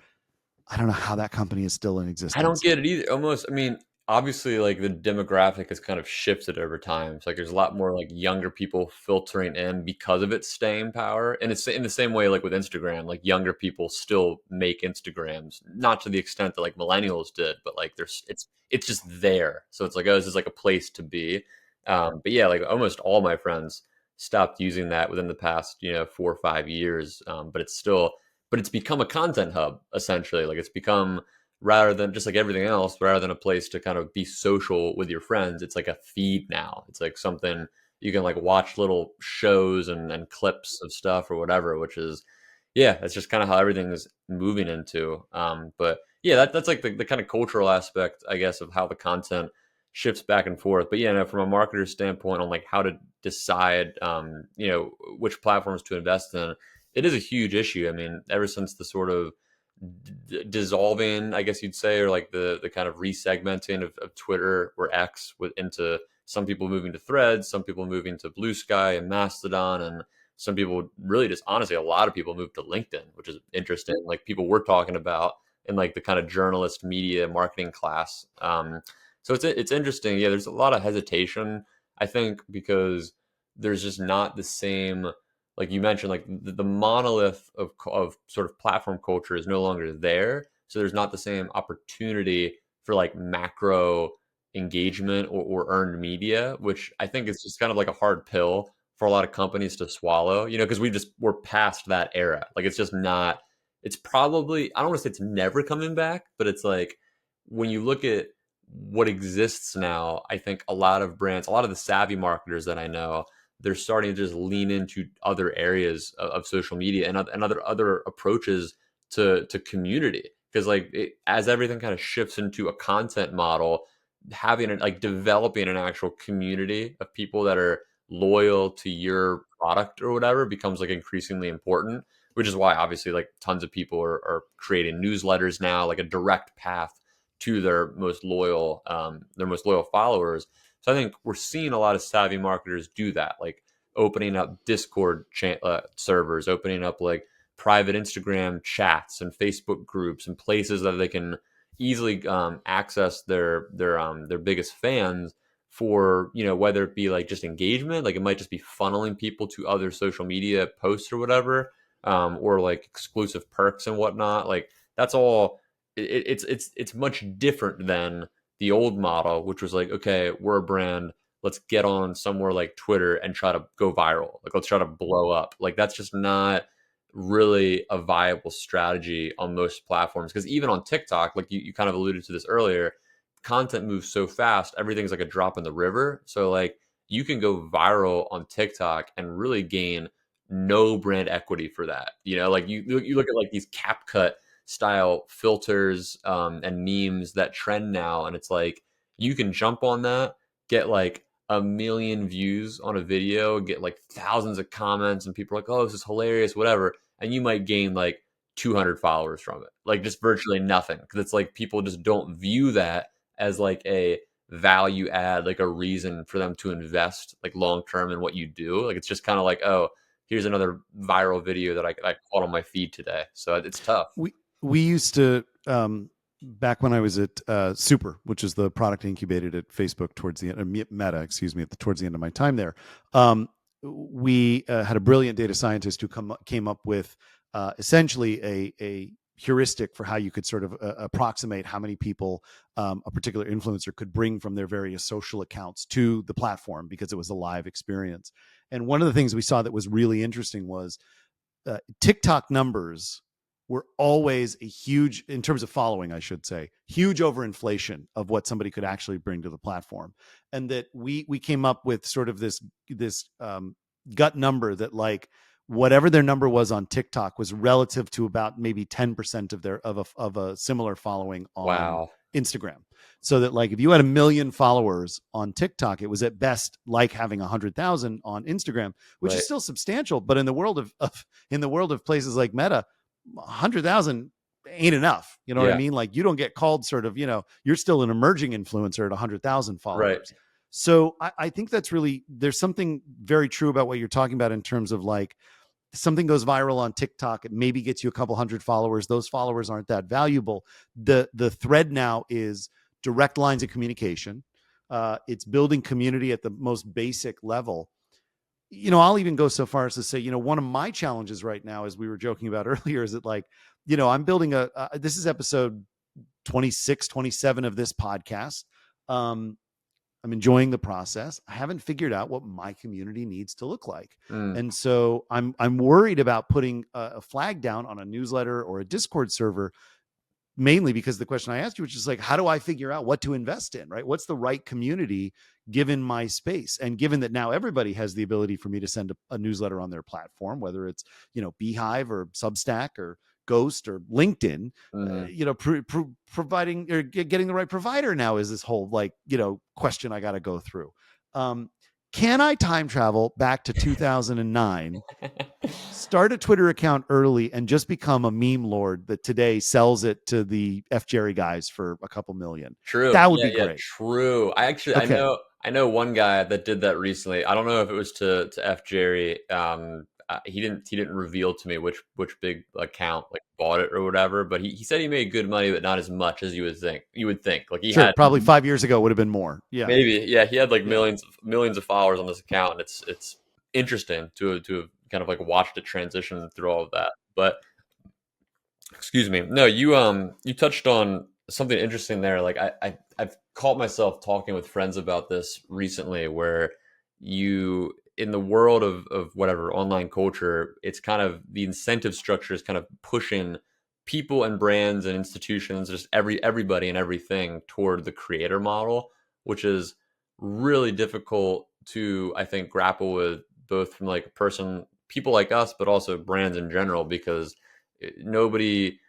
I don't know how that company is still in I don't existence. get it either. Almost, I mean, obviously, like the demographic has kind of shifted over time. So, like, there's a lot more like younger people filtering in because of its staying power, and it's in the same way, like with Instagram, like younger people still make Instagrams, not to the extent that like millennials did, but like there's it's just there. So it's like, oh, this is like a place to be. But yeah, like almost all my friends stopped using that within the past 4 or 5 years. But it's still, but it's become a content hub essentially. Like it's become, rather than just like everything else, rather than a place to kind of be social with your friends, it's like a feed now. It's like something you can like watch little shows and clips of stuff or whatever, which is, yeah, that's just kind of how everything is moving into. But yeah, that's like the kind of cultural aspect, I guess, of how the content shifts back and forth. But yeah, no, from a marketer's standpoint on like how to decide, which platforms to invest in, it is a huge issue. I mean, ever since the sort of dissolving, I guess you'd say, or like the kind of resegmenting of Twitter or X with into some people moving to Threads, some people moving to Blue Sky and Mastodon, and some people really just honestly, a lot of people moved to LinkedIn, which is interesting. Like people we're talking about in like the kind of journalist media marketing class. So it's interesting. Yeah, there's a lot of hesitation, I think, because there's just not the same, like you mentioned, like the monolith of sort of platform culture is no longer there. So there's not the same opportunity for like macro engagement or earned media, which I think is just kind of like a hard pill for a lot of companies to swallow, because we're past that era. Like it's just not, it's probably, I don't want to say it's never coming back, but it's like when you look at what exists now, I think a lot of brands, a lot of the savvy marketers that I know, they're starting to just lean into other areas of social media and other approaches to community, because like as everything kind of shifts into a content model, having it like developing an actual community of people that are loyal to your product or whatever becomes like increasingly important, which is why obviously like tons of people are creating newsletters now, like a direct path to their most loyal followers. So I think we're seeing a lot of savvy marketers do that, like opening up Discord servers, opening up like private Instagram chats and Facebook groups and places that they can easily access their biggest fans for, whether it be like just engagement, like it might just be funneling people to other social media posts or whatever, or like exclusive perks and whatnot. Like that's all. It's much different than the old model, which was like, okay, we're a brand, let's get on somewhere like Twitter and try to go viral. Like let's try to blow up. Like that's just not really a viable strategy on most platforms. Because even on TikTok, like you kind of alluded to this earlier, content moves so fast, everything's like a drop in the river. So like you can go viral on TikTok and really gain no brand equity for that. Like you look at like these CapCut style filters and memes that trend now, and it's like you can jump on that, get like a million views on a video, get like thousands of comments, and people are like, "Oh, this is hilarious," whatever, and you might gain like 200 followers from it, like just virtually nothing, because it's like people just don't view that as like a value add, like a reason for them to invest like long term in what you do. Like it's just kind of like, oh, here's another viral video that I caught on my feed today. So it's tough. We used to, back when I was at Super, which is the product incubated at Facebook towards the end, Meta, excuse me, towards the end of my time there. We had a brilliant data scientist who came up with essentially a heuristic for how you could sort of approximate how many people a particular influencer could bring from their various social accounts to the platform, because it was a live experience. And one of the things we saw that was really interesting was TikTok numbers were always a huge, in terms of following, I should say, huge overinflation of what somebody could actually bring to the platform. And that we came up with sort of this gut number that, like, whatever their number was on TikTok was relative to about maybe 10% of a similar following on Wow. Instagram. So that, like, if you had 1 million followers on TikTok, it was at best like having 100,000 on Instagram, which is Right. still substantial. But in the world of places like Meta, 100,000 ain't enough. You know what I Yeah. mean? Like, you don't get called sort of, you're still an emerging influencer at 100,000 Right. followers. So I think that's really, there's something very true about what you're talking about in terms of, like, something goes viral on TikTok, it maybe gets you a couple hundred followers. Those followers aren't that valuable. The thread now is direct lines of communication. It's building community at the most basic level. I'll even go so far as to say, one of my challenges right now, as we were joking about earlier, is that, like, I'm building this is episode 26, 27 of this podcast. Um, I'm enjoying the process. I haven't figured out what my community needs to look like. Mm. And so I'm worried about putting a flag down on a newsletter or a Discord server, mainly because the question I asked you, which is, like, how do I figure out what to invest in, right? What's the right community given my space? And given that now everybody has the ability for me to send a newsletter on their platform, whether it's, Beehive or Substack or Ghost or LinkedIn, Mm-hmm. providing or getting the right provider now is this whole, like, question I got to go through. Can I time travel back to 2009, start a Twitter account early, and just become a meme lord that today sells it to the F Jerry guys for a couple million? True. That would Yeah, be yeah, great. true. I Okay. know one guy that did that recently. I don't know if it was to F Jerry. He didn't reveal to me which big account like bought it or whatever, but he said he made good money, but not as much as you would think. You would think. Like he Sure. had Probably 5 years ago would have been more. Yeah. maybe, yeah, he had like Yeah. millions of followers on this account, and it's interesting to have kind of like watched it transition through all of that. But excuse me. No, you touched on something interesting there. Like I've caught myself talking with friends about this recently, where you in the world of whatever online culture, it's kind of the incentive structure is kind of pushing people and brands and institutions, just everybody and everything toward the creator model, which is really difficult to, I think, grapple with both from like a person, people like us, but also brands in general, because nobody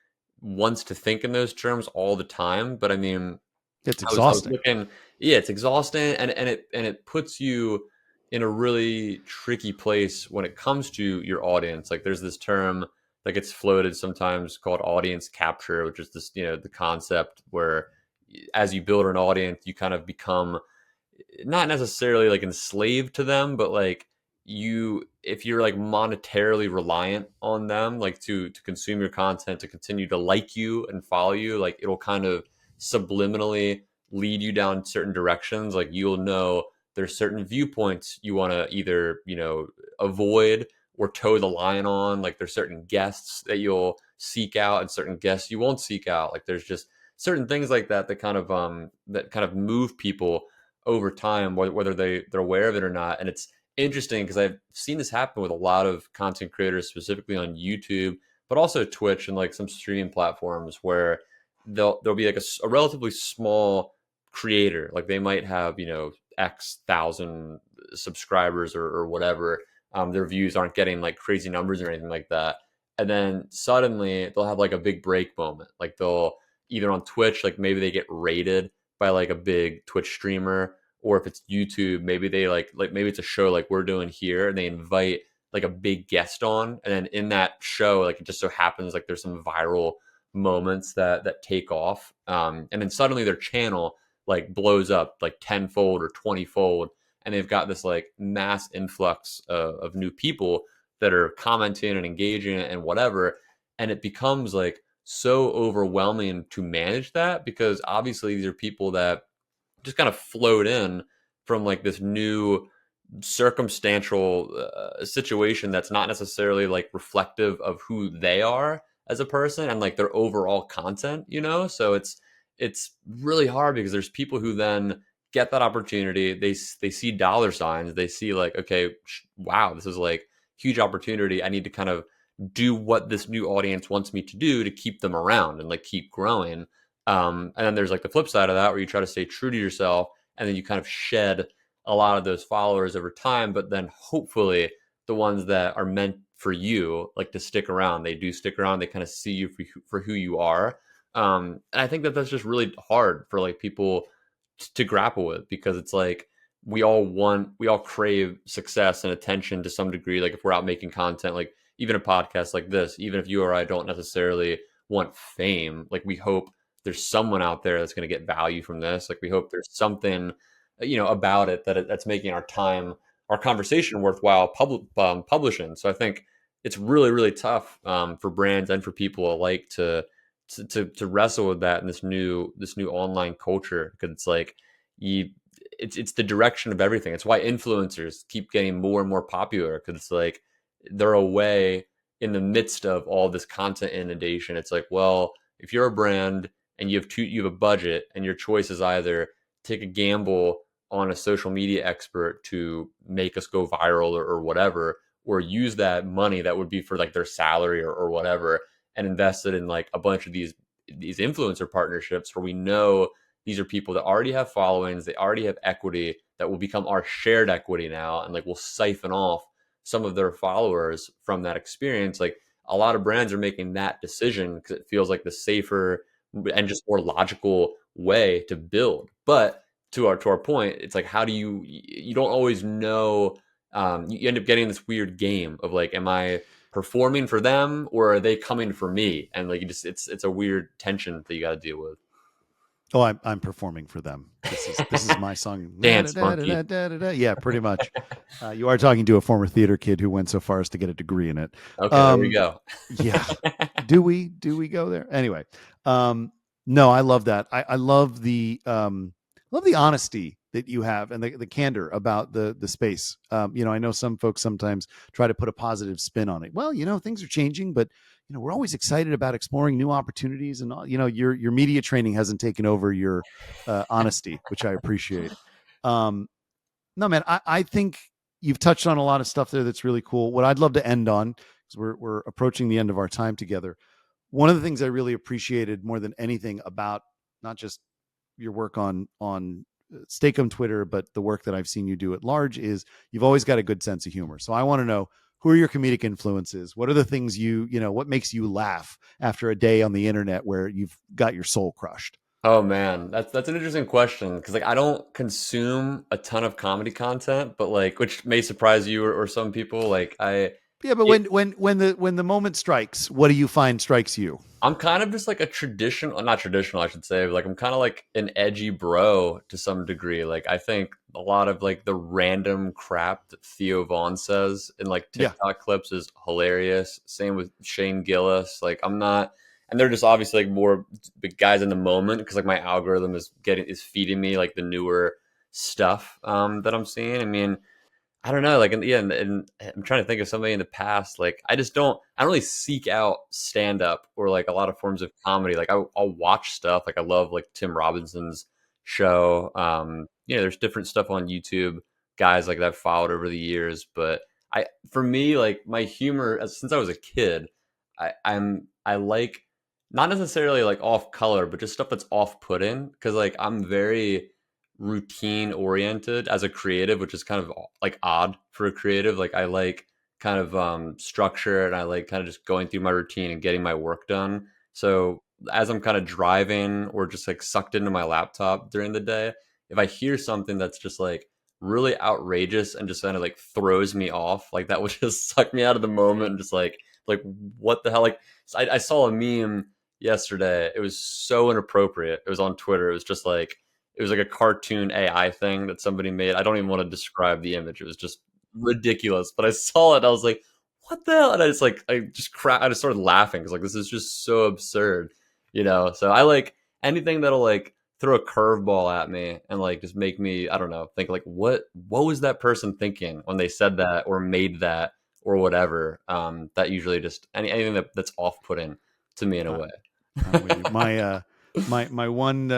wants to think in those terms all the time. But I mean, It's I was exhausting. looking, yeah, it's exhausting, and it puts you in a really tricky place when it comes to your audience. Like there's this term that gets floated sometimes called audience capture, which is this, the concept where as you build an audience, you kind of become not necessarily like enslaved to them, but like if you're like monetarily reliant on them, like to consume your content, to continue to like you and follow you, like it'll kind of subliminally lead you down certain directions. Like you'll know there's certain viewpoints you want to either, avoid or toe the line on. Like there's certain guests that you'll seek out and certain guests you won't seek out. Like there's just certain things like that that kind of move people over time, whether they're aware of it or not. And it's interesting because I've seen this happen with a lot of content creators, specifically on YouTube, but also Twitch and like some streaming platforms, where there'll be like a relatively small creator, like they might have X thousand subscribers or whatever. Their views aren't getting like crazy numbers or anything like that, and then suddenly they'll have like a big break moment. Like they'll either on Twitch, like maybe they get rated by like a big Twitch streamer, or if it's YouTube, maybe they like maybe it's a show like we're doing here, and they invite like a big guest on, and then in that show, like it just so happens like there's some viral moments that take off, and then suddenly their channel like blows up like tenfold or 20-fold, and they've got this like mass influx of new people that are commenting and engaging and whatever, and it becomes like so overwhelming to manage that, because obviously these are people that just kind of float in from like this new circumstantial situation that's not necessarily like reflective of who they are. as a person and like their overall content, you know? So it's really hard because there's people who then get that opportunity. They see dollar signs. They see like, okay, wow, this is like huge opportunity. I need to kind of do what this new audience wants me to do to keep them around and like keep growing. And then there's like the flip side of that where you try to stay true to yourself and then you kind of shed a lot of those followers over time. But then hopefully the ones that are meant for you, like to stick around, they do stick around. They kind of see you for who you are. And I think that that's just really hard for like people to grapple with because it's like we all crave success and attention to some degree. Like if we're out making content, like even a podcast like this, even if you or I don't necessarily want fame, like we hope there's someone out there that's going to get value from this. Like we hope there's something, about it that's making our time, our conversation worthwhile publishing. So I think it's really, really tough for brands and for people alike to wrestle with that in this new online culture because it's like you it's the direction of everything. It's why influencers keep getting more and more popular because it's like they're a way in the midst of all this content inundation. It's like, well, if you're a brand and you have a budget and your choice is either take a gamble on a social media expert to make us go viral or whatever, or use that money that would be for like their salary or whatever and invest it in like a bunch of these influencer partnerships where we know these are people that already have followings, they already have equity that will become our shared equity now, and like we'll siphon off some of their followers from that experience. Like a lot of brands are making that decision because it feels like the safer and just more logical way to build. But to our point, it's like how do you don't always know. You end up getting this weird game of like, am I performing for them or are they coming for me? And like you just it's a weird tension that you got to deal with. Oh, I'm performing for them. This is my song. Dance monkey. Yeah, pretty much. You are talking to a former theater kid who went so far as to get a degree in it. Okay, there we Um, go. yeah. Do we go there anyway? Um, no, I love that. I love the honesty that you have and the candor about the space. I know some folks sometimes try to put a positive spin on it. Well, things are changing, but we're always excited about exploring new opportunities, and your media training hasn't taken over your honesty, which I appreciate. Um, no, man, I think you've touched on a lot of stuff there that's really cool. What I'd love to end on, because we're approaching the end of our time together. One of the things I really appreciated more than anything about not just your work on Steakum Twitter, but the work that I've seen you do at large is you've always got a good sense of humor. So I want to know, who are your comedic influences? What are the things what makes you laugh after a day on the internet where you've got your soul crushed? Oh man, that's an interesting question because like I don't consume a ton of comedy content, but like which may surprise you or some people. Like Yeah, but it, when the moment strikes, what do you find strikes you? I'm kind of just like a traditional, not traditional, I should say. Like I'm kind of like an edgy bro to some degree. Like I think a lot of like the random crap that Theo Vaughn says in like Yeah. TikTok clips is hilarious. Same with Shane Gillis. Like I'm not, and they're just obviously like more big guys in the moment because like my algorithm is feeding me like the newer stuff that I'm seeing. I mean, I don't know, like, and I'm trying to think of somebody in the past. Like, I don't really seek out stand up or like a lot of forms of comedy. Like, I'll watch stuff. Like, I love like Tim Robinson's show. There's different stuff on YouTube, guys like that I've followed over the years. But for me, like my humor, since I was a kid, I like not necessarily like off color, but just stuff that's off putting because like I'm very routine oriented as a creative, which is kind of like odd for a creative. Like I like kind of structure and I like kind of just going through my routine and getting my work done. So as I'm kind of driving or just like sucked into my laptop during the day, if I hear something that's just like really outrageous and just kind of like throws me off, like that would just suck me out of the moment and just like what the hell? Like I saw a meme yesterday. It was so inappropriate. It was on Twitter. It was like a cartoon AI thing that somebody made. I don't even want to describe the image. It was just ridiculous. But I saw it. I was like, "What the hell?" And I just started laughing because like this is just so absurd, you know. So I like anything that'll like throw a curveball at me and like just make me I don't know think like what was that person thinking when they said that or made that or whatever. That usually just anything that's off putting. to me in a I, way. I'm with you. My one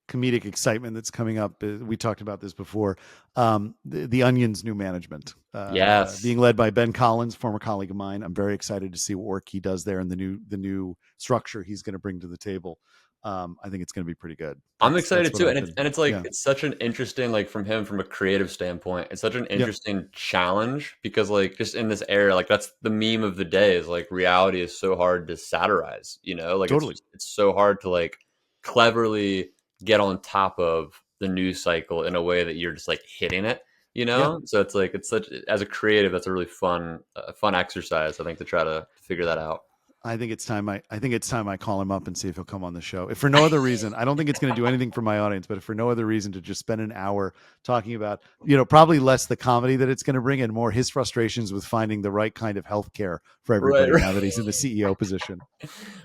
comedic excitement that's coming up. We talked about this before. The Onion's new management, Yes. being led by Ben Collins, former colleague of mine. I'm very excited to see what work he does there and the new structure he's going to bring to the table. I think it's going to be pretty good. I'm That's excited what too, I've and it's been. and it's like Yeah. it's such an interesting like from him from a creative standpoint. It's such an Yep. interesting challenge because like just in this era, like that's the meme of the day is like reality is so hard to satirize. Like Totally. it's so hard to like cleverly get on top of the news cycle in a way that you're just like hitting it. Yeah. So it's like it's such as a creative, that's a really fun exercise. I think to try to figure that out. I think it's time. I think it's time I call him up and see if he'll come on the show. If for no other reason, I don't think it's going to do anything for my audience, but if for no other reason, to just spend an hour talking about, probably less the comedy that it's going to bring and more his frustrations with finding the right kind of health care for Right, everybody right. now that he's in the CEO position.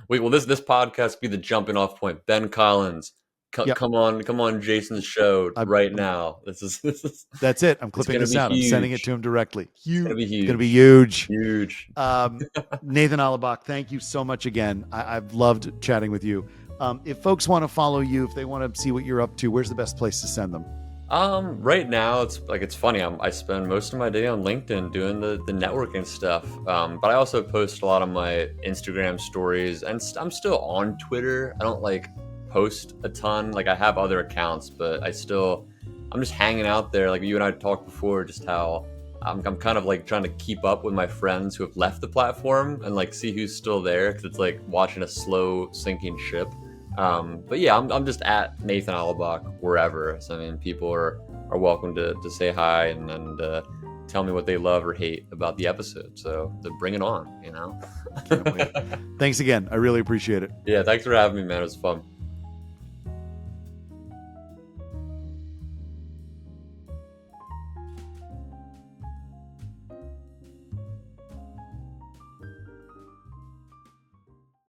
Wait, will this podcast be the jumping off point? Ben Collins, Yep. come on, Jason's show I, right I'm, now. This is that's it. I'm it's clipping gonna this be out. I'm sending it to huge. him directly. It's gonna be It's going to be huge, huge. huge. Um, Nathan Allebach, thank you so much again. I've loved chatting with you. If folks want to follow you, if they want to see what you're up to, where's the best place to send them? Right now it's funny. I spend most of my day on LinkedIn doing the networking stuff. But I also post a lot of my Instagram stories, and I'm still on Twitter. I don't like post a ton. Like I have other accounts, but I'm just hanging out there. Like you and I talked before, just how I'm kind of like trying to keep up with my friends who have left the platform and like see who's still there because it's like watching a slow sinking ship. But yeah, I'm just at Nathan Allebach wherever. So I mean, people are welcome to say hi and tell me what they love or hate about the episode. So bring it on. Can't wait. Thanks again. I really appreciate it. Yeah, thanks for having me, man. It was fun.